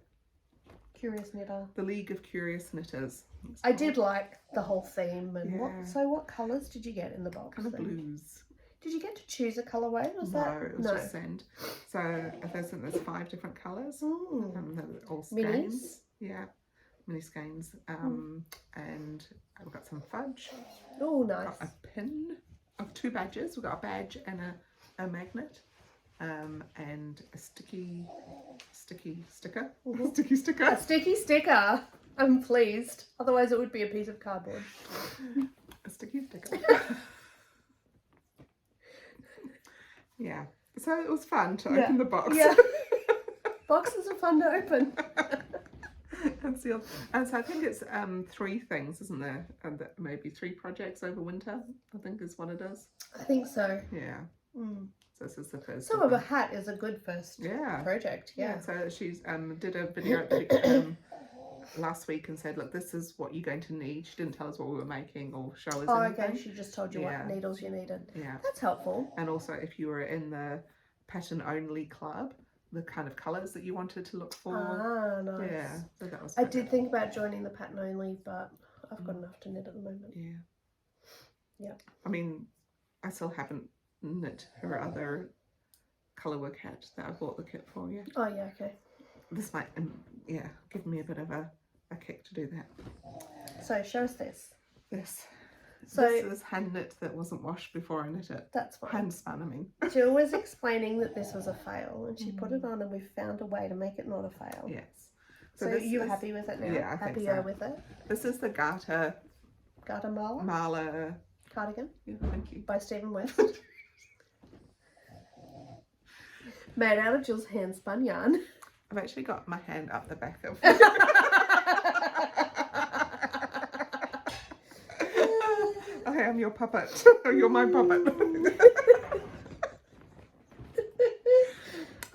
Speaker 2: The League of Curious Knitters.
Speaker 1: I did like the whole theme and what colours did you get in the box?
Speaker 2: Kind of blues.
Speaker 1: Did you get to choose a colourway?
Speaker 2: It was just sent. So there's 5 different colours. They're all skeins.
Speaker 1: Minis?
Speaker 2: Yeah, mini skeins. And I've got some fudge.
Speaker 1: Oh, nice.
Speaker 2: Got a pin of 2 badges. We've got a badge and a magnet. And a sticky sticker. Sticky sticker.
Speaker 1: A sticky sticker. I'm pleased. Otherwise it would be a piece of cardboard.
Speaker 2: A sticky sticker. Yeah. So it was fun to open the box.
Speaker 1: Yeah. Boxes are fun to open.
Speaker 2: And sealed. And so I think it's 3 things, isn't there? And maybe 3 projects over winter, I think is what it is.
Speaker 1: I think so.
Speaker 2: Yeah. So this is the first.
Speaker 1: Some of a hat is a good first project. Yeah.
Speaker 2: So she's did a video last week and said, look, this is what you're going to need. She didn't tell us what we were making or show us anything.
Speaker 1: Okay. She just told you what needles you needed.
Speaker 2: Yeah.
Speaker 1: That's helpful.
Speaker 2: And also if you were in the pattern only club, the kind of colours that you wanted to look for.
Speaker 1: Ah, nice.
Speaker 2: Yeah. So that was
Speaker 1: I did think about joining the pattern only, but I've got enough to knit at the moment.
Speaker 2: Yeah.
Speaker 1: Yeah.
Speaker 2: I mean, I still haven't knit her other colour work hat that I bought the kit for yet.
Speaker 1: Oh yeah, okay.
Speaker 2: This might give me a bit of a kick to do that.
Speaker 1: So show us this.
Speaker 2: This
Speaker 1: So
Speaker 2: this is hand knit that wasn't washed before I knit it.
Speaker 1: That's fine.
Speaker 2: Hand spun, I mean.
Speaker 1: Jill was explaining that this was a fail and she put it on and we found a way to make it not a fail.
Speaker 2: Yes.
Speaker 1: So you're happy with it now?
Speaker 2: Yeah, I think
Speaker 1: Happier
Speaker 2: so.
Speaker 1: with it?
Speaker 2: This is the Garter
Speaker 1: Marla cardigan.
Speaker 2: Yeah, thank you.
Speaker 1: By Stephen West. Made out of Jill's hand spun yarn.
Speaker 2: I've actually got my hand up the back of I am your puppet. You're my puppet.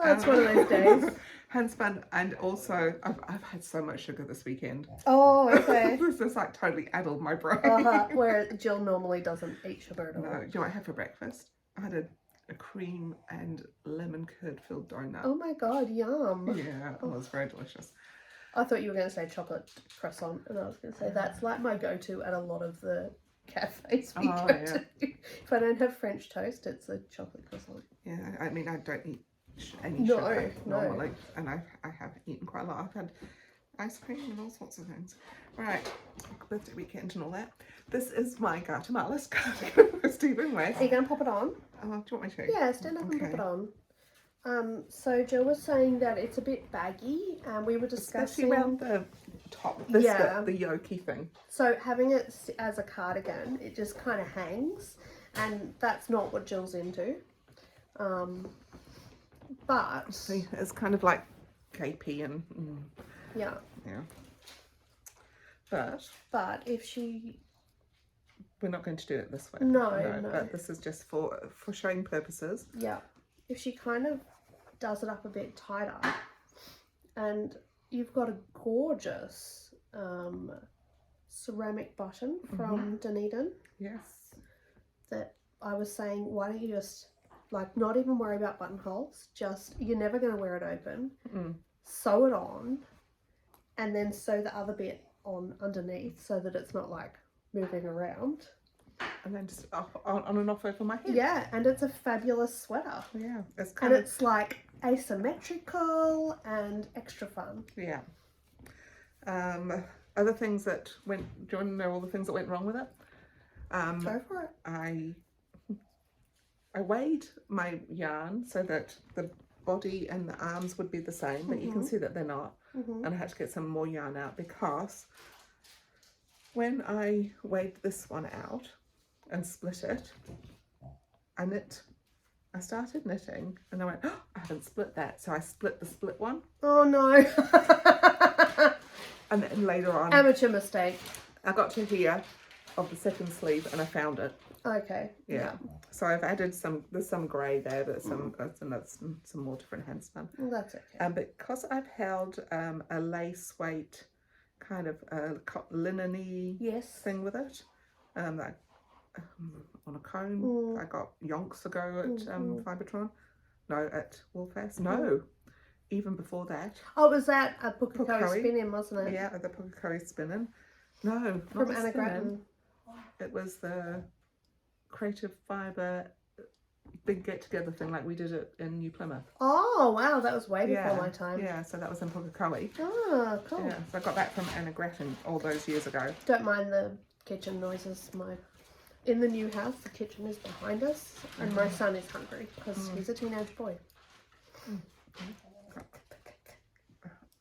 Speaker 1: Oh, it's one of those days.
Speaker 2: Hand spun, and also I've had so much sugar this weekend.
Speaker 1: Oh, okay.
Speaker 2: This has like totally addled my brain.
Speaker 1: Where Jill normally doesn't eat sugar at all.
Speaker 2: No, do you know what I had for breakfast? I had a cream and lemon curd filled donut.
Speaker 1: Oh my god, yum.
Speaker 2: Yeah, it was very delicious.
Speaker 1: I thought you were going to say chocolate croissant, and I was going to say that's like my go-to at a lot of the cafes we go to. If I don't have French toast, it's a chocolate croissant.
Speaker 2: Yeah, I mean, I don't eat any sugar normally, and I have eaten quite a lot. I've had ice cream and all sorts of things. Right, birthday weekend and all that. This is my Garter Marla cardigan with Stephen West.
Speaker 1: Are you going to pop it on?
Speaker 2: Do you want me to?
Speaker 1: Yeah, stand up and pop it on. So Jill was saying that it's a bit baggy, and we were discussing
Speaker 2: especially around the top, this bit, the yokey thing.
Speaker 1: So having it as a cardigan, it just kind of hangs, and that's not what Jill's into. But
Speaker 2: see, it's kind of like capey and
Speaker 1: yeah. But if she,
Speaker 2: we're not going to do it this way.
Speaker 1: No.
Speaker 2: But this is just for showing purposes.
Speaker 1: Yeah. If she kind of does it up a bit tighter, and you've got a gorgeous ceramic button from Dunedin.
Speaker 2: Yes.
Speaker 1: That I was saying, why don't you just like not even worry about buttonholes? Just, you're never going to wear it open. Sew it on, and then sew the other bit on underneath so that it's not like moving around.
Speaker 2: And then just on and off over my head.
Speaker 1: Yeah, and it's a fabulous sweater.
Speaker 2: Yeah,
Speaker 1: it's like asymmetrical and extra fun.
Speaker 2: Yeah. Other things that went. Do you want to know all the things that went wrong with it?
Speaker 1: Go for it.
Speaker 2: I I weighed my yarn so that the body and the arms would be the same, but you can see that they're not. And I had to get some more yarn out because when I weighed this one out and split it, I started knitting and I went, oh, I haven't split that. So I split the split one.
Speaker 1: Oh no.
Speaker 2: And then later on,
Speaker 1: Amateur mistake.
Speaker 2: I got to here of the second sleeve and I found it.
Speaker 1: Okay.
Speaker 2: Yeah. So I've added there's some grey there, but some more different hand spun.
Speaker 1: Well, that's okay.
Speaker 2: Because I've held a lace weight kind of linen-y thing with it, that on a cone I got yonks ago at Fibertron. No, at Woolfest. No, even before that.
Speaker 1: Oh, was that a Pukekohe spinning, wasn't it?
Speaker 2: Yeah, the Pukekohe spinning. No,
Speaker 1: from
Speaker 2: not
Speaker 1: Anna Grattan.
Speaker 2: It was the Creative Fibre big get-together thing like we did it in New Plymouth.
Speaker 1: Oh, wow, that was way before my time.
Speaker 2: Yeah, so that was in Pukekohe.
Speaker 1: Oh, cool.
Speaker 2: Yeah, so I got that from Anna Grattan all those years ago.
Speaker 1: Don't mind the kitchen noises. In the new house, the kitchen is behind us, and my son is hungry because he's a teenage boy.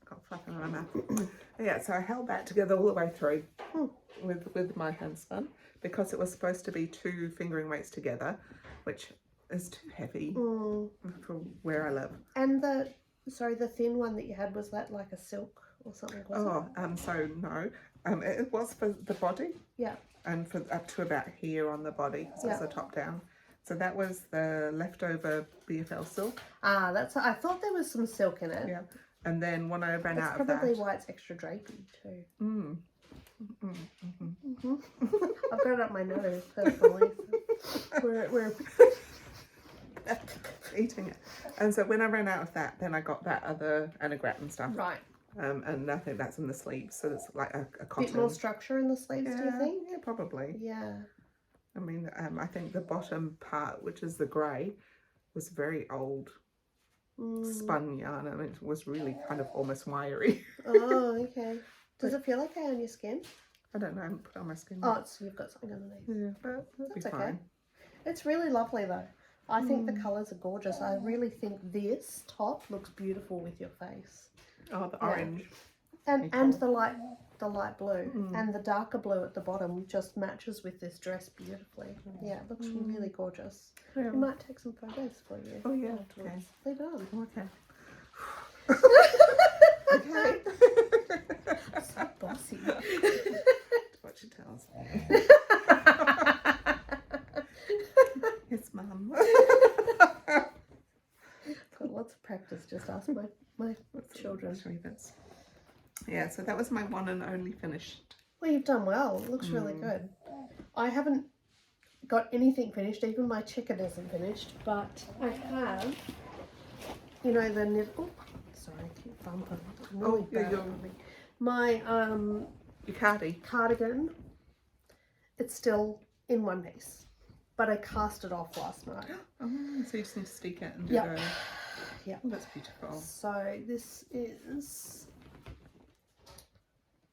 Speaker 2: Got fluff in my mouth. Yeah, so I held that together all the way through with my hand spun because it was supposed to be 2 fingering weights together, which is too heavy for where I live.
Speaker 1: And the thin one that you had, was that like a silk or something?
Speaker 2: So no, it was for the body.
Speaker 1: Yeah.
Speaker 2: And for up to about here on the body, so it's the top down. So that was the leftover BFL silk.
Speaker 1: Ah, I thought there was some silk in it.
Speaker 2: Yeah. And then when I ran out of that...
Speaker 1: That's probably why it's extra drapey too. I've got it up my nose, personally. We're
Speaker 2: eating it. And so when I ran out of that, then I got that other Anna Grattan stuff.
Speaker 1: Right.
Speaker 2: And I think that's in the sleeves, so it's like a cotton.
Speaker 1: Bit more structure in the sleeves, do you think?
Speaker 2: Yeah, probably.
Speaker 1: Yeah.
Speaker 2: I mean, I think the bottom part, which is the grey, was very old spun yarn, and it was really kind of almost wiry.
Speaker 1: Oh, okay. Does it feel okay on your skin?
Speaker 2: I don't know, I haven't put it on my skin.
Speaker 1: Oh, so you've got something underneath.
Speaker 2: Yeah, but that'll be fine.
Speaker 1: Okay. It's really lovely though. I think the colours are gorgeous. I really think this top looks beautiful with your face.
Speaker 2: Oh, the orange.
Speaker 1: And the light blue and the darker blue at the bottom just matches with this dress beautifully. Yeah, it looks really gorgeous.
Speaker 2: Yeah.
Speaker 1: I might take some photos for you.
Speaker 2: Oh yeah,
Speaker 1: okay. Leave it on.
Speaker 2: Okay. Okay.
Speaker 1: So bossy.
Speaker 2: What she tells me. Yes, Mum.
Speaker 1: Got lots of practice. Just ask my children.
Speaker 2: Yeah, so that was my one and only finished.
Speaker 1: Well, you've done well. It looks really good. I haven't got anything finished. Even my chicken isn't finished, but I have, you know, the knit. Oh, sorry, I keep bumping. My
Speaker 2: your
Speaker 1: cardigan. It's still in one piece, but I cast it off last night.
Speaker 2: Oh, so you just need to stick it and do it.
Speaker 1: Yeah.
Speaker 2: Oh, that's beautiful.
Speaker 1: So this is.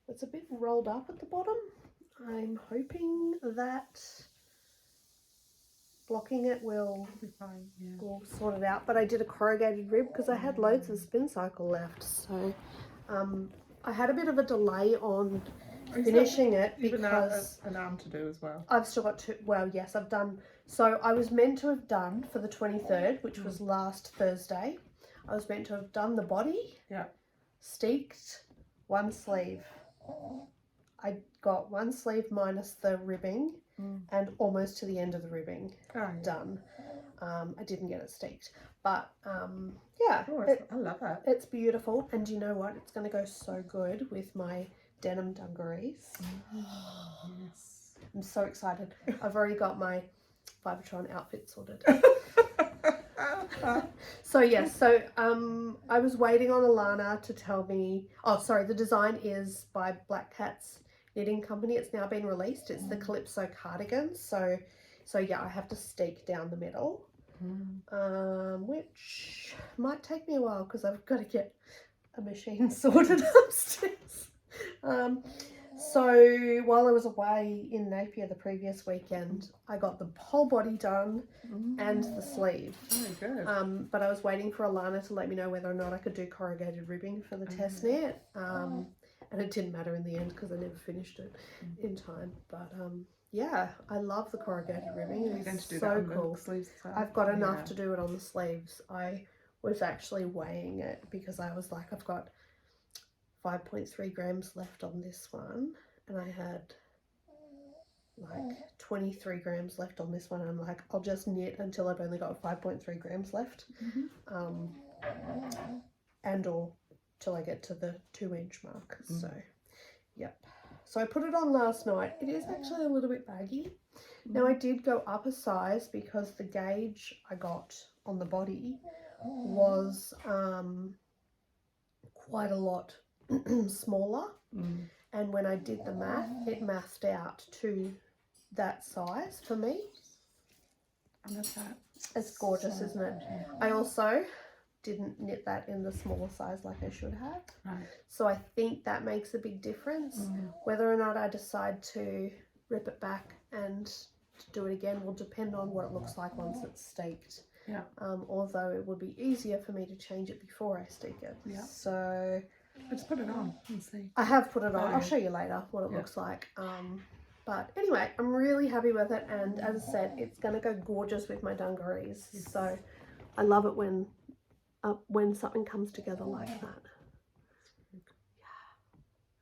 Speaker 1: It's a bit rolled up at the bottom. I'm hoping that blocking it will sort it out. But I did a corrugated rib because I had loads of spin cycle left. So I had a bit of a delay on finishing it because
Speaker 2: an arm to do as well.
Speaker 1: I've still got to. Well, yes, I've done. So I was meant to have done for the 23rd, which was last Thursday. I was meant to have done the body.
Speaker 2: Yeah.
Speaker 1: Steeked one sleeve. I got one sleeve minus the ribbing and almost to the end of the ribbing done. I didn't get it steeked, but yeah,
Speaker 2: I love it.
Speaker 1: It's beautiful, and you know what? It's going to go so good with my denim dungarees.
Speaker 2: Yes.
Speaker 1: I'm so excited. I've already got my Fibertron outfit sorted. So yes, I was waiting on Alana to tell me. Oh, sorry, the design is by Black Cat's knitting company. It's now been released. It's the Calypso cardigan. So yeah, I have to steek down the middle, which might take me a while because I've got to get a machine sorted upstairs. So while I was away in Napier the previous weekend, I got the whole body done and the sleeve.
Speaker 2: Oh, good.
Speaker 1: But I was waiting for Alana to let me know whether or not I could do corrugated ribbing for the test net. And it didn't matter in the end because I never finished it in time. But yeah, I love the corrugated ribbing.
Speaker 2: Are you going to do
Speaker 1: so
Speaker 2: that on
Speaker 1: cool.
Speaker 2: the sleeves as well?
Speaker 1: I've got enough to do it on the sleeves. I was actually weighing it because I was like, I've got 5.3 grams left on this one, and I had like 23 grams left on this one, and I'm like, I'll just knit until I've only got 5.3 grams left, and or till I get to the 2-inch mark. So yep, so I put it on last night. It is actually a little bit baggy. Now I did go up a size because the gauge I got on the body was quite a lot smaller, and when I did the math, it mathed out to that size for me.
Speaker 2: I love that.
Speaker 1: It's gorgeous, isn't it? I also didn't knit that in the smaller size like I should have.
Speaker 2: Right.
Speaker 1: So I think that makes a big difference. Whether or not I decide to rip it back and do it again will depend on what it looks like once it's staked.
Speaker 2: Yeah.
Speaker 1: Although it would be easier for me to change it before I stake it.
Speaker 2: Yeah.
Speaker 1: So
Speaker 2: let's put it on and see.
Speaker 1: I have put it on. I'll show you later what it looks like. But anyway, I'm really happy with it, and as I said, it's going to go gorgeous with my dungarees. Yes. So I love it when something comes together like that. Yeah,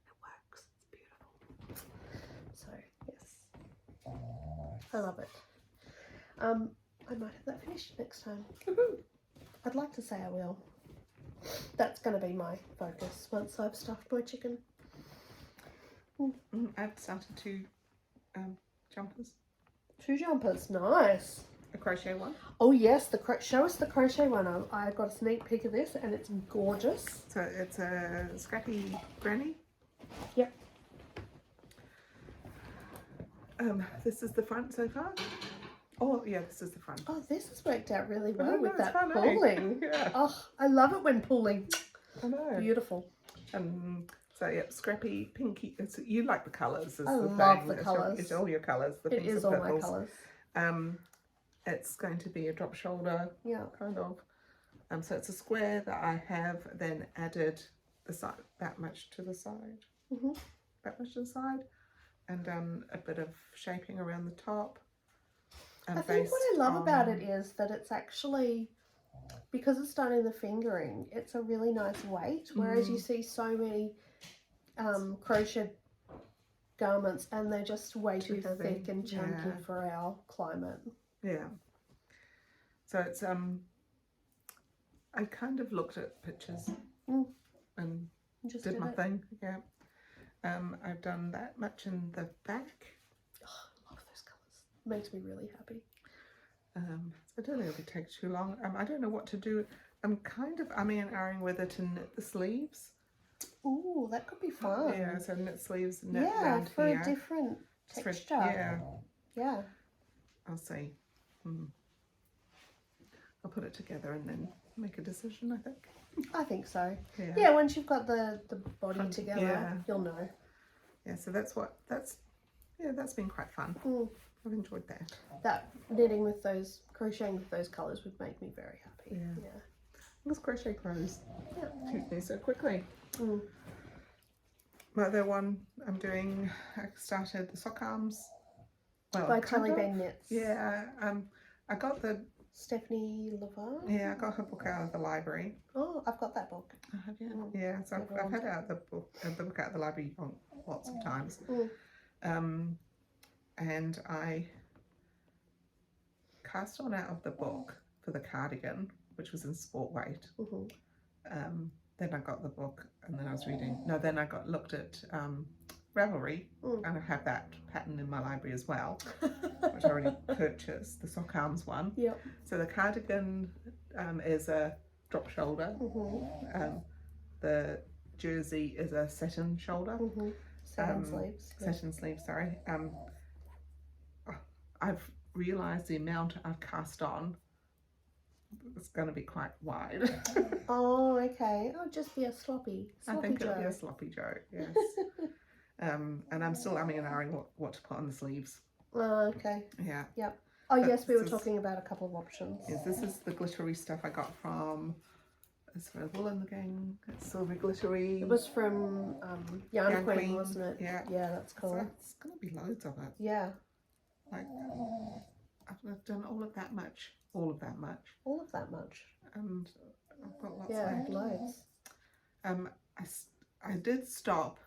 Speaker 1: it works. It's beautiful. So yes, I love it. I might have that finished next time. I'd like to say I will. That's going to be my focus once I've stuffed my chicken.
Speaker 2: I've started 2 jumpers.
Speaker 1: 2 jumpers, nice.
Speaker 2: A crochet one.
Speaker 1: Oh yes, show us the crochet one. I got a sneak peek of this and it's gorgeous.
Speaker 2: So it's a scrappy granny.
Speaker 1: Yep.
Speaker 2: This is the front so far. Oh yeah, this is the front.
Speaker 1: Oh, this has worked out really well with that
Speaker 2: fun,
Speaker 1: pulling.
Speaker 2: Yeah.
Speaker 1: Oh, I love it when pulling.
Speaker 2: I know.
Speaker 1: Beautiful.
Speaker 2: So yeah, scrappy, pinky. You like the colours.
Speaker 1: I love the colours.
Speaker 2: It's all your colours. The
Speaker 1: It is all my colours.
Speaker 2: It's going to be a drop shoulder.
Speaker 1: Yeah.
Speaker 2: Kind of. So it's a square that I have then added the side that much to the side. That much to the side, and done a bit of shaping around the top.
Speaker 1: I think what I love about it is that it's actually, because it's done in the fingering, it's a really nice weight, whereas you see so many crochet garments and they're just way too thick and chunky for our climate.
Speaker 2: Yeah. So it's I kind of looked at pictures and
Speaker 1: just
Speaker 2: did my thing. Yeah. I've done that much in the back.
Speaker 1: Makes me really happy.
Speaker 2: I don't think it'll take too long. I don't know what to do. I'm kind of umming whether to knit the sleeves.
Speaker 1: Ooh, that could be fun.
Speaker 2: Yeah, so knit sleeves, knit around
Speaker 1: for
Speaker 2: here.
Speaker 1: a different texture. Yeah.
Speaker 2: I'll see. I'll put it together and then make a decision, I think.
Speaker 1: I think so. Yeah, once you've got the body together, you'll know.
Speaker 2: Yeah, so that's been quite fun. I've enjoyed that.
Speaker 1: That knitting with those, crocheting with those colours would make me very happy. Yeah.
Speaker 2: Those crochet clothes suit me so quickly. My other one I'm doing, I started the sock arms. Well,
Speaker 1: by Telly Bang Knits.
Speaker 2: Yeah, I got the
Speaker 1: Stephanie Levant.
Speaker 2: Yeah, I got her book out of the library.
Speaker 1: Oh, I've got that book.
Speaker 2: Oh, have you? Yeah, so I've had out the book out of the library lots of times. And I cast on out of the book for the cardigan, which was in sport weight. Then I got the book, and then I was reading. No, then I looked at Ravelry, and I have that pattern in my library as well, which I already purchased, the sock arms one.
Speaker 1: Yep.
Speaker 2: So the cardigan is a drop shoulder. The jersey is a satin shoulder.
Speaker 1: Satin sleeves.
Speaker 2: Satin sleeves, sorry. I've realised the amount I've cast on. It's going to be quite wide.
Speaker 1: Oh, okay. It'll just be a sloppy
Speaker 2: I think
Speaker 1: Joe.
Speaker 2: it'll be a sloppy Joe, yes. And I'm still umming and ahhing what to put on the sleeves.
Speaker 1: Okay.
Speaker 2: Yeah.
Speaker 1: Yep. Oh
Speaker 2: But
Speaker 1: yes, we were
Speaker 2: this is-
Speaker 1: talking about a couple of options.
Speaker 2: Yes, this is the glittery stuff I got from. It's for Wool and the Gang. It's silver glittery.
Speaker 1: It was from Yarn
Speaker 2: Yarn
Speaker 1: Queen,
Speaker 2: Queen,
Speaker 1: wasn't it?
Speaker 2: yeah.
Speaker 1: Yeah, that's cool.
Speaker 2: So it's gonna be loads of it.
Speaker 1: Yeah.
Speaker 2: Like I've done all of that much. All of that much.
Speaker 1: All of that much.
Speaker 2: And I've got lots
Speaker 1: Yeah,
Speaker 2: left.
Speaker 1: loads.
Speaker 2: I did stop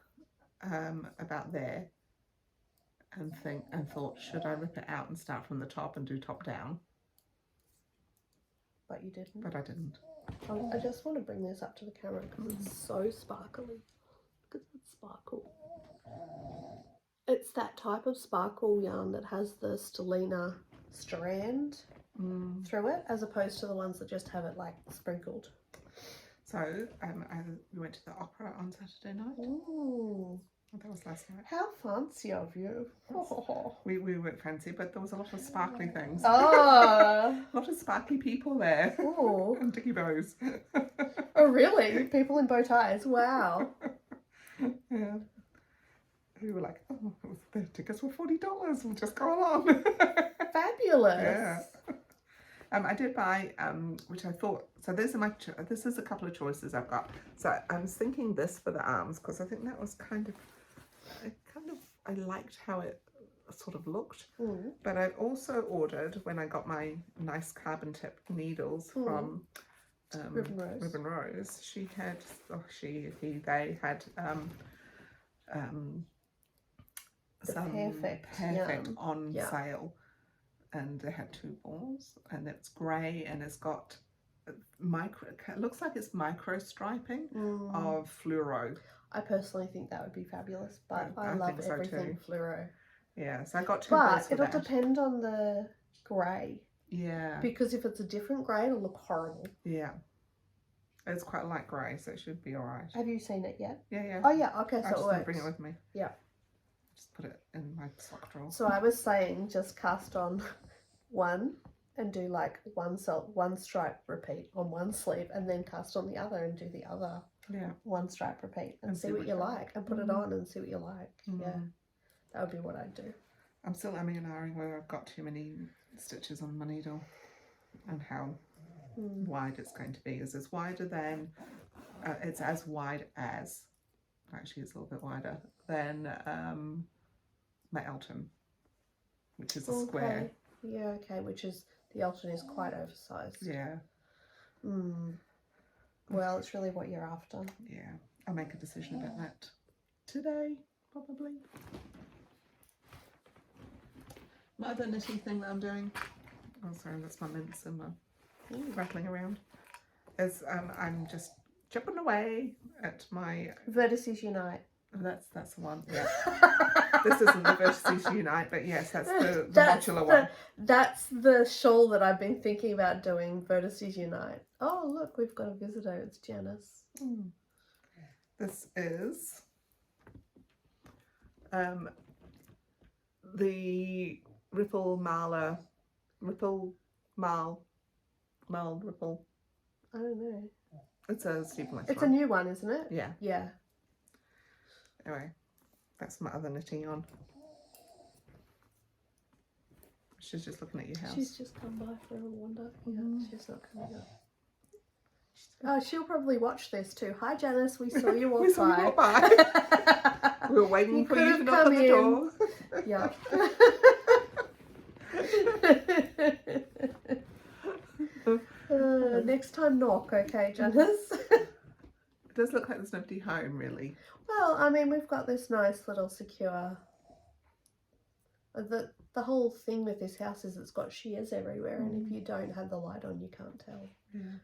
Speaker 2: about there and thought, should I rip it out and start from the top and do top down?
Speaker 1: But you didn't.
Speaker 2: But I didn't.
Speaker 1: I just want to bring this up to the camera because it's so sparkly. Look at that sparkle. It's that type of sparkle yarn that has the stellina strand through it, as opposed to the ones that just have it like sprinkled.
Speaker 2: So we went to the opera on Saturday night.
Speaker 1: Ooh.
Speaker 2: That was last night.
Speaker 1: How fancy of you.
Speaker 2: We weren't fancy, but there was a lot of sparkly things.
Speaker 1: Oh.
Speaker 2: A lot of sparkly people there.
Speaker 1: Ooh.
Speaker 2: And dicky bows.
Speaker 1: Oh really? People in bow ties. Wow.
Speaker 2: Yeah. We were like, oh, the tickets were $40. We'll just go along.
Speaker 1: Fabulous.
Speaker 2: Yeah. I did buy, which I thought, so this is a couple of choices I've got. So I was thinking this for the arms because I think that was I liked how it sort of looked. But I also ordered, when I got my nice carbon tip needles from Ribbon Rose, they had some
Speaker 1: perfect
Speaker 2: on sale. And they had 2 balls, and it's grey, and it's got it looks like it's micro striping of fluoro.
Speaker 1: I personally think that would be fabulous, but I love
Speaker 2: so
Speaker 1: everything fluoro.
Speaker 2: Yeah, so I got 2 balls for
Speaker 1: it'll
Speaker 2: that.
Speaker 1: depend on the grey.
Speaker 2: Yeah.
Speaker 1: Because if it's a different grey, it'll look horrible.
Speaker 2: Yeah. It's quite a light grey, so it should be alright.
Speaker 1: Have you seen it yet?
Speaker 2: Yeah.
Speaker 1: Oh yeah, okay, so
Speaker 2: I
Speaker 1: it
Speaker 2: just
Speaker 1: works.
Speaker 2: didn't bring it with me.
Speaker 1: Yeah.
Speaker 2: Just put it in my sock drawer.
Speaker 1: So I was saying just cast on one and do like one stripe repeat on one sleeve, and then cast on the other and do the other one stripe repeat and see what you like, and put it on and see what you like. Yeah, that would be what I'd do.
Speaker 2: I'm still umming and ahhing whether I've got too many stitches on my needle and how wide it's going to be. Is this wider than it's as wide as, actually it's a little bit wider than my Elton, which is a square.
Speaker 1: Yeah, okay, which is, the Elton is quite oversized.
Speaker 2: Yeah.
Speaker 1: Well, it's really what you're after.
Speaker 2: Yeah, I'll make a decision about that today, probably. My other knitting thing that I'm doing, oh sorry, that's my mince and my rattling around, is I'm just chipping away at my...
Speaker 1: Vertices Unite.
Speaker 2: That's the one, yeah. This isn't the Vertices Unite, but yes, that's the modular one.
Speaker 1: That's the shawl that I've been thinking about doing, Vertices Unite. Oh, look, we've got a visitor. It's Janice.
Speaker 2: This is the Ripple Marla, Ripple Mal, Ripple.
Speaker 1: I don't know.
Speaker 2: It's a Stephen West
Speaker 1: It's
Speaker 2: one.
Speaker 1: a new one, isn't it?
Speaker 2: Yeah.
Speaker 1: Yeah.
Speaker 2: Anyway, that's my other knitting on. She's just looking at your house.
Speaker 1: She's just come by for a wander. Yeah, she's not coming up. Oh, she'll probably watch this too. Hi, Janice. We saw you walk
Speaker 2: We saw you walk by. We were waiting for you to knock on the door.
Speaker 1: Yeah. Next time knock, okay, Janice?
Speaker 2: It does look like there's nobody home, really.
Speaker 1: Well, I mean, we've got this nice little secure... The whole thing with this house is it's got shears everywhere, and if you don't have the light on, you can't tell.
Speaker 2: Yeah.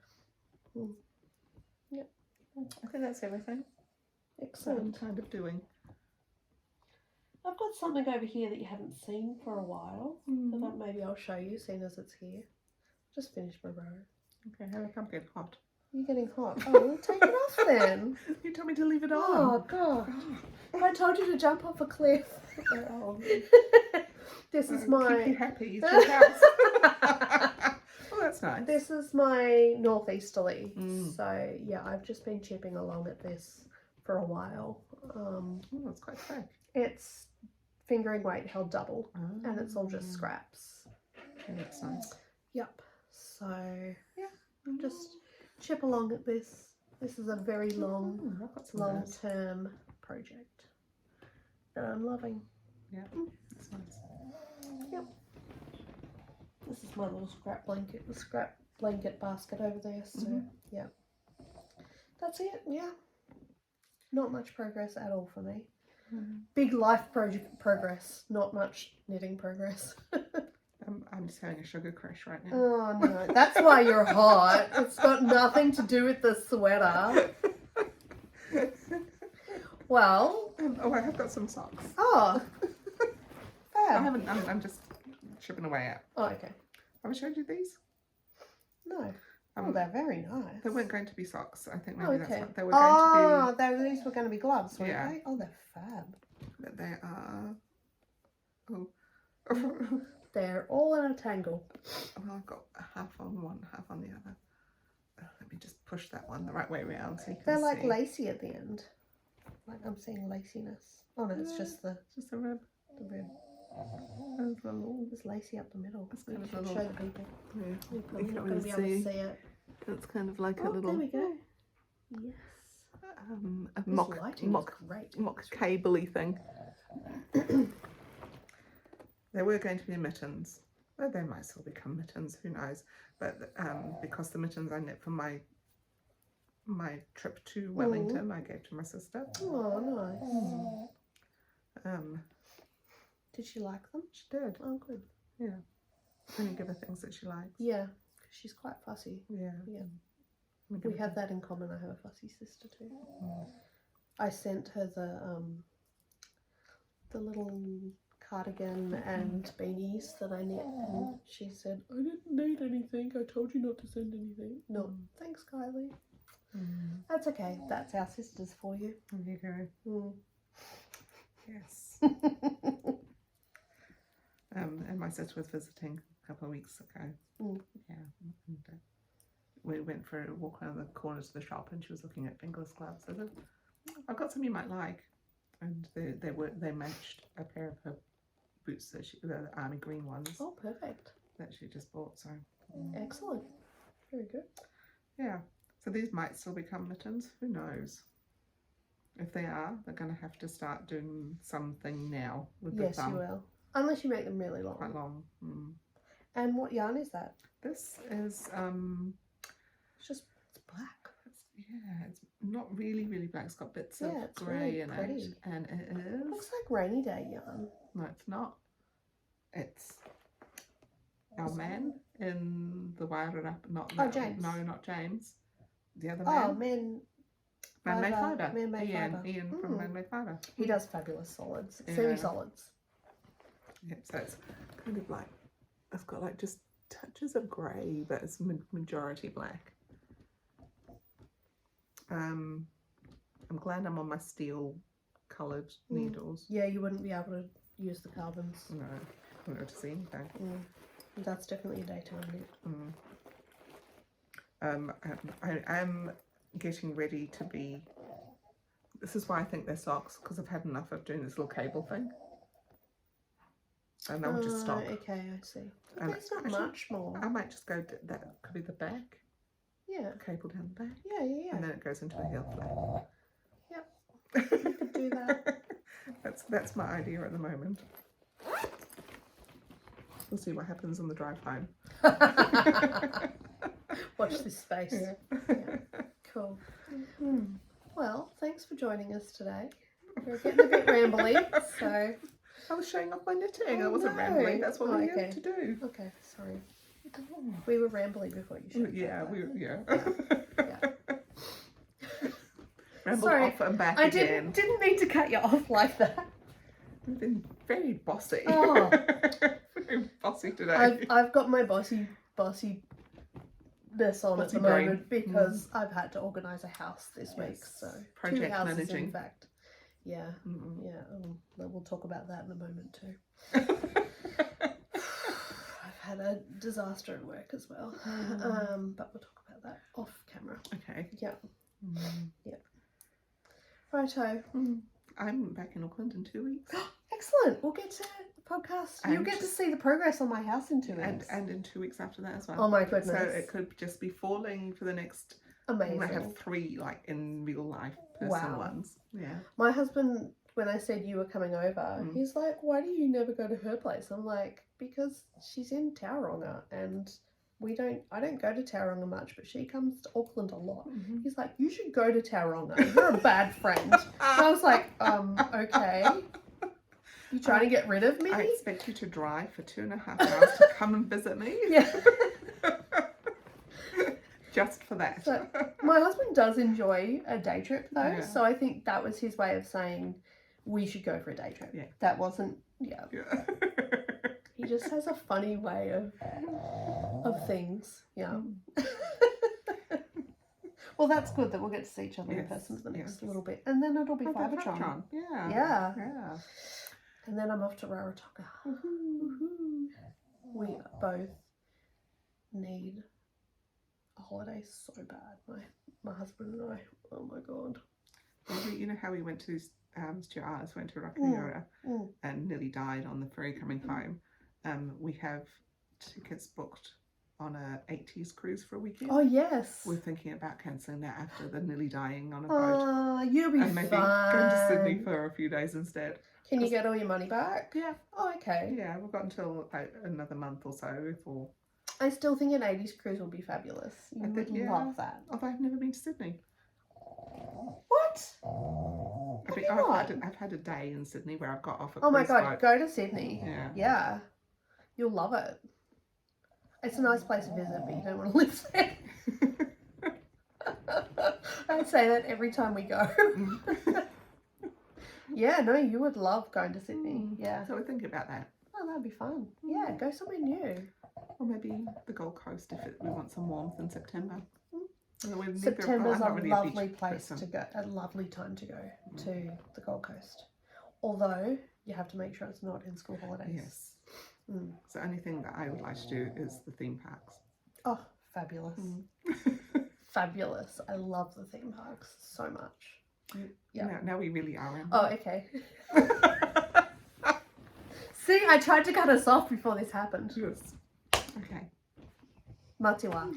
Speaker 1: Yep.
Speaker 2: I think that's everything.
Speaker 1: Excellent.
Speaker 2: Kind of doing.
Speaker 1: I've got something over here that you haven't seen for a while. I thought maybe I'll show you, seeing as it's here. Just finished my row.
Speaker 2: Okay, how come get hot?
Speaker 1: You're getting hot. Oh, well, take it off then.
Speaker 2: You told me to leave it on.
Speaker 1: Oh, God. I told you to jump off a cliff.
Speaker 2: Oh.
Speaker 1: This is
Speaker 2: Keep
Speaker 1: my...
Speaker 2: you happy. It's your house. Oh, that's nice.
Speaker 1: This is my northeasterly. So, yeah, I've just been chipping along at this for a while.
Speaker 2: Oh, it's quite thick.
Speaker 1: It's fingering weight held double, and it's all just scraps.
Speaker 2: Okay, that's nice.
Speaker 1: Yep. So yeah, just chip along at this. This is a very long-term project that I'm loving.
Speaker 2: Yeah, that's nice.
Speaker 1: Yep. This is my little scrap blanket, the scrap blanket basket over there. So yeah, that's it. Yeah, not much progress at all for me. Big life progress, not much knitting progress.
Speaker 2: I'm just having a sugar crash right now.
Speaker 1: Oh no, that's why you're hot. It's got nothing to do with the sweater. Well.
Speaker 2: Oh, I have got some socks.
Speaker 1: Oh.
Speaker 2: I
Speaker 1: Fab.
Speaker 2: haven't. I'm just chipping away at.
Speaker 1: Oh, okay.
Speaker 2: Have I showed you these?
Speaker 1: No. Oh, they're very nice.
Speaker 2: They weren't going to be socks. I think maybe
Speaker 1: okay.
Speaker 2: that's what they were going to
Speaker 1: be. These were going to be gloves, weren't
Speaker 2: Yeah.
Speaker 1: they? Oh, they're fab.
Speaker 2: But they are. Oh.
Speaker 1: They're all in a tangle.
Speaker 2: Well, I've got half on one, half on the other. Let me just push that one the right way around so you can
Speaker 1: They're
Speaker 2: see.
Speaker 1: like lacy at the end. Like I'm seeing laciness. Oh no, it's just the
Speaker 2: rib.
Speaker 1: The rib.
Speaker 2: It's
Speaker 1: lacy up the middle.
Speaker 2: It's
Speaker 1: You
Speaker 2: kind of
Speaker 1: should
Speaker 2: little.
Speaker 1: show the people.
Speaker 2: Yeah.
Speaker 1: You're
Speaker 2: You
Speaker 1: probably
Speaker 2: can't
Speaker 1: not going to be
Speaker 2: really
Speaker 1: able to see it.
Speaker 2: It's kind of like a
Speaker 1: Oh,
Speaker 2: little.
Speaker 1: there we go. Yes.
Speaker 2: A
Speaker 1: This
Speaker 2: mock
Speaker 1: lighting is great.
Speaker 2: mock cable-y thing. There were going to be mittens. Well, they might still become mittens, who knows? But because the mittens I knit for my trip to Wellington, I gave to my sister.
Speaker 1: Oh, nice. Did she like them?
Speaker 2: She did.
Speaker 1: Oh, good.
Speaker 2: Yeah. Only give her things that she likes.
Speaker 1: Yeah, because she's quite fussy.
Speaker 2: Yeah.
Speaker 1: Yeah. We have that in common. I have a fussy sister too. I sent her the little cardigan and beanies that I knit, and she said, I didn't need anything. I told you not to send anything. No, thanks, Kylie. That's okay. That's our sisters for you.
Speaker 2: There you go. Yes. And my sister was visiting a couple of weeks ago. Yeah. And, we went for a walk around the corners of the shop, and she was looking at fingerless gloves. I said, I've got some you might like. And they matched a pair of her boots, that the army green ones.
Speaker 1: Oh, perfect.
Speaker 2: That she just bought. So
Speaker 1: excellent. Very good.
Speaker 2: Yeah. So these might still become mittens. Who knows? If they are, they're going to have to start doing something now with the thumb.
Speaker 1: Yes, you will. Unless you make them really long.
Speaker 2: Quite long.
Speaker 1: And what yarn is that?
Speaker 2: This is
Speaker 1: it's black.
Speaker 2: It's not really black. It's got bits of grey
Speaker 1: really
Speaker 2: in
Speaker 1: pretty.
Speaker 2: it, and it is.
Speaker 1: Looks like rainy day yarn.
Speaker 2: No, it's not. It's our man in the Wairarapa.
Speaker 1: James.
Speaker 2: No, not James. The other man.
Speaker 1: Oh,
Speaker 2: Man-made fibre.
Speaker 1: Man-made fibre.
Speaker 2: Ian from Man-made fibre.
Speaker 1: He does fabulous solids,
Speaker 2: Yeah.
Speaker 1: semi-solids.
Speaker 2: Yeah, so it's kind of like, it's got like just touches of grey, but it's majority black. I'm glad I'm on my steel coloured needles.
Speaker 1: Yeah, you wouldn't be able to use the carbons.
Speaker 2: No, I wouldn't be able to see anything.
Speaker 1: That's definitely a daytime knit.
Speaker 2: I am getting ready to be. This is why I think they're socks, because I've had enough of doing this little cable thing. And I'll just stop.
Speaker 1: Okay, I see.
Speaker 2: And
Speaker 1: There's not much more.
Speaker 2: I might just go. That could be the back.
Speaker 1: Yeah.
Speaker 2: Cable down the back.
Speaker 1: Yeah.
Speaker 2: And then it goes into a heel flap.
Speaker 1: Yep. You could do that.
Speaker 2: That's my idea at the moment. We'll see what happens on the drive home.
Speaker 1: Watch this space. Yeah. Cool. Well, thanks for joining us today. We're getting a bit rambly, so.
Speaker 2: I was showing off my knitting.
Speaker 1: Oh,
Speaker 2: I wasn't
Speaker 1: no.
Speaker 2: rambling. That's what we're
Speaker 1: okay.
Speaker 2: here to do.
Speaker 1: Okay, sorry. We were rambly before you showed.
Speaker 2: Yeah,
Speaker 1: Yeah.
Speaker 2: Rambled
Speaker 1: Sorry,
Speaker 2: off and back
Speaker 1: I
Speaker 2: again.
Speaker 1: didn't mean to cut you off like that.
Speaker 2: We've been very bossy.
Speaker 1: Oh.
Speaker 2: Very bossy today.
Speaker 1: I've got my bossiness on at
Speaker 2: Bossy
Speaker 1: the
Speaker 2: brain.
Speaker 1: moment because I've had to organise a house this week. So
Speaker 2: Project
Speaker 1: 2 houses
Speaker 2: managing.
Speaker 1: in fact. Yeah. We'll talk about that in a moment too. I've had a disaster at work as well, but we'll talk about that off camera.
Speaker 2: Okay.
Speaker 1: Yeah. Yeah. Righto.
Speaker 2: I'm back in Auckland in 2 weeks.
Speaker 1: Excellent. We'll get to the podcast. You'll
Speaker 2: And-
Speaker 1: get to see the progress on my house in 2 weeks.
Speaker 2: And in 2 weeks after that as well.
Speaker 1: Oh my goodness.
Speaker 2: So it could just be falling for the next.
Speaker 1: Amazing.
Speaker 2: We might have 3 like in real life person ones. Yeah.
Speaker 1: My husband, when I said you were coming over, he's like, "Why do you never go to her place?" I'm like, "Because she's in Tauranga and I don't go to Tauranga much, but she comes to Auckland a lot." He's like, "You should go to Tauranga. You're a bad friend." And I was like, okay. You trying to get rid of me?
Speaker 2: I expect you to drive for 2.5 hours to come and visit me.
Speaker 1: Yeah.
Speaker 2: Just for that.
Speaker 1: So, my husband does enjoy a day trip though,
Speaker 2: Yeah.
Speaker 1: so I think that was his way of saying we should go for a day trip.
Speaker 2: Yeah.
Speaker 1: That wasn't,
Speaker 2: Yeah.
Speaker 1: He just has a funny way of things. Yeah. Well, that's good that we'll get to see each other in person for the next little bit, and then it'll be Fibertron.
Speaker 2: Yeah.
Speaker 1: Yeah.
Speaker 2: Yeah.
Speaker 1: And then I'm off to Rarotonga. We both need a holiday so bad. My husband and I. Oh my god.
Speaker 2: Well, you know how we went to Stuart Arts, went to Rakahiora and nearly died on the ferry coming home. We have tickets booked on a 80s cruise for a weekend.
Speaker 1: Oh yes.
Speaker 2: We're thinking about cancelling that after the nearly dying on a boat.
Speaker 1: You'll be
Speaker 2: and maybe
Speaker 1: fine.
Speaker 2: going to Sydney for a few days instead.
Speaker 1: Can you get all your money back?
Speaker 2: Yeah.
Speaker 1: Oh, okay.
Speaker 2: Yeah, we've got until about another month or so before.
Speaker 1: I still think an 80s cruise will be fabulous. You would love that.
Speaker 2: Although I've never been to Sydney.
Speaker 1: What?
Speaker 2: I've had a day in Sydney where I've got off a
Speaker 1: Oh my
Speaker 2: cruise
Speaker 1: god,
Speaker 2: boat.
Speaker 1: go to Sydney.
Speaker 2: Yeah.
Speaker 1: Yeah. You'll love it. It's a nice place to visit, but you don't want to live there. I say that every time we go. Yeah, no, you would love going to Sydney. Yeah.
Speaker 2: So we're thinking about that.
Speaker 1: Oh, that'd be fun. Yeah, go somewhere new.
Speaker 2: Or maybe the Gold Coast if we want some warmth in September.
Speaker 1: September's a
Speaker 2: really
Speaker 1: lovely
Speaker 2: beach
Speaker 1: place
Speaker 2: person.
Speaker 1: to go, a lovely time to go to the Gold Coast. Although, you have to make sure it's not in school holidays.
Speaker 2: Yes. So the only thing that I would like to do is the theme parks.
Speaker 1: Oh, fabulous. Fabulous. I love the theme parks so much. Yeah.
Speaker 2: Now we really are.
Speaker 1: Oh, okay. See, I tried to cut us off before this happened.
Speaker 2: Yes. Okay.
Speaker 1: Matiwa.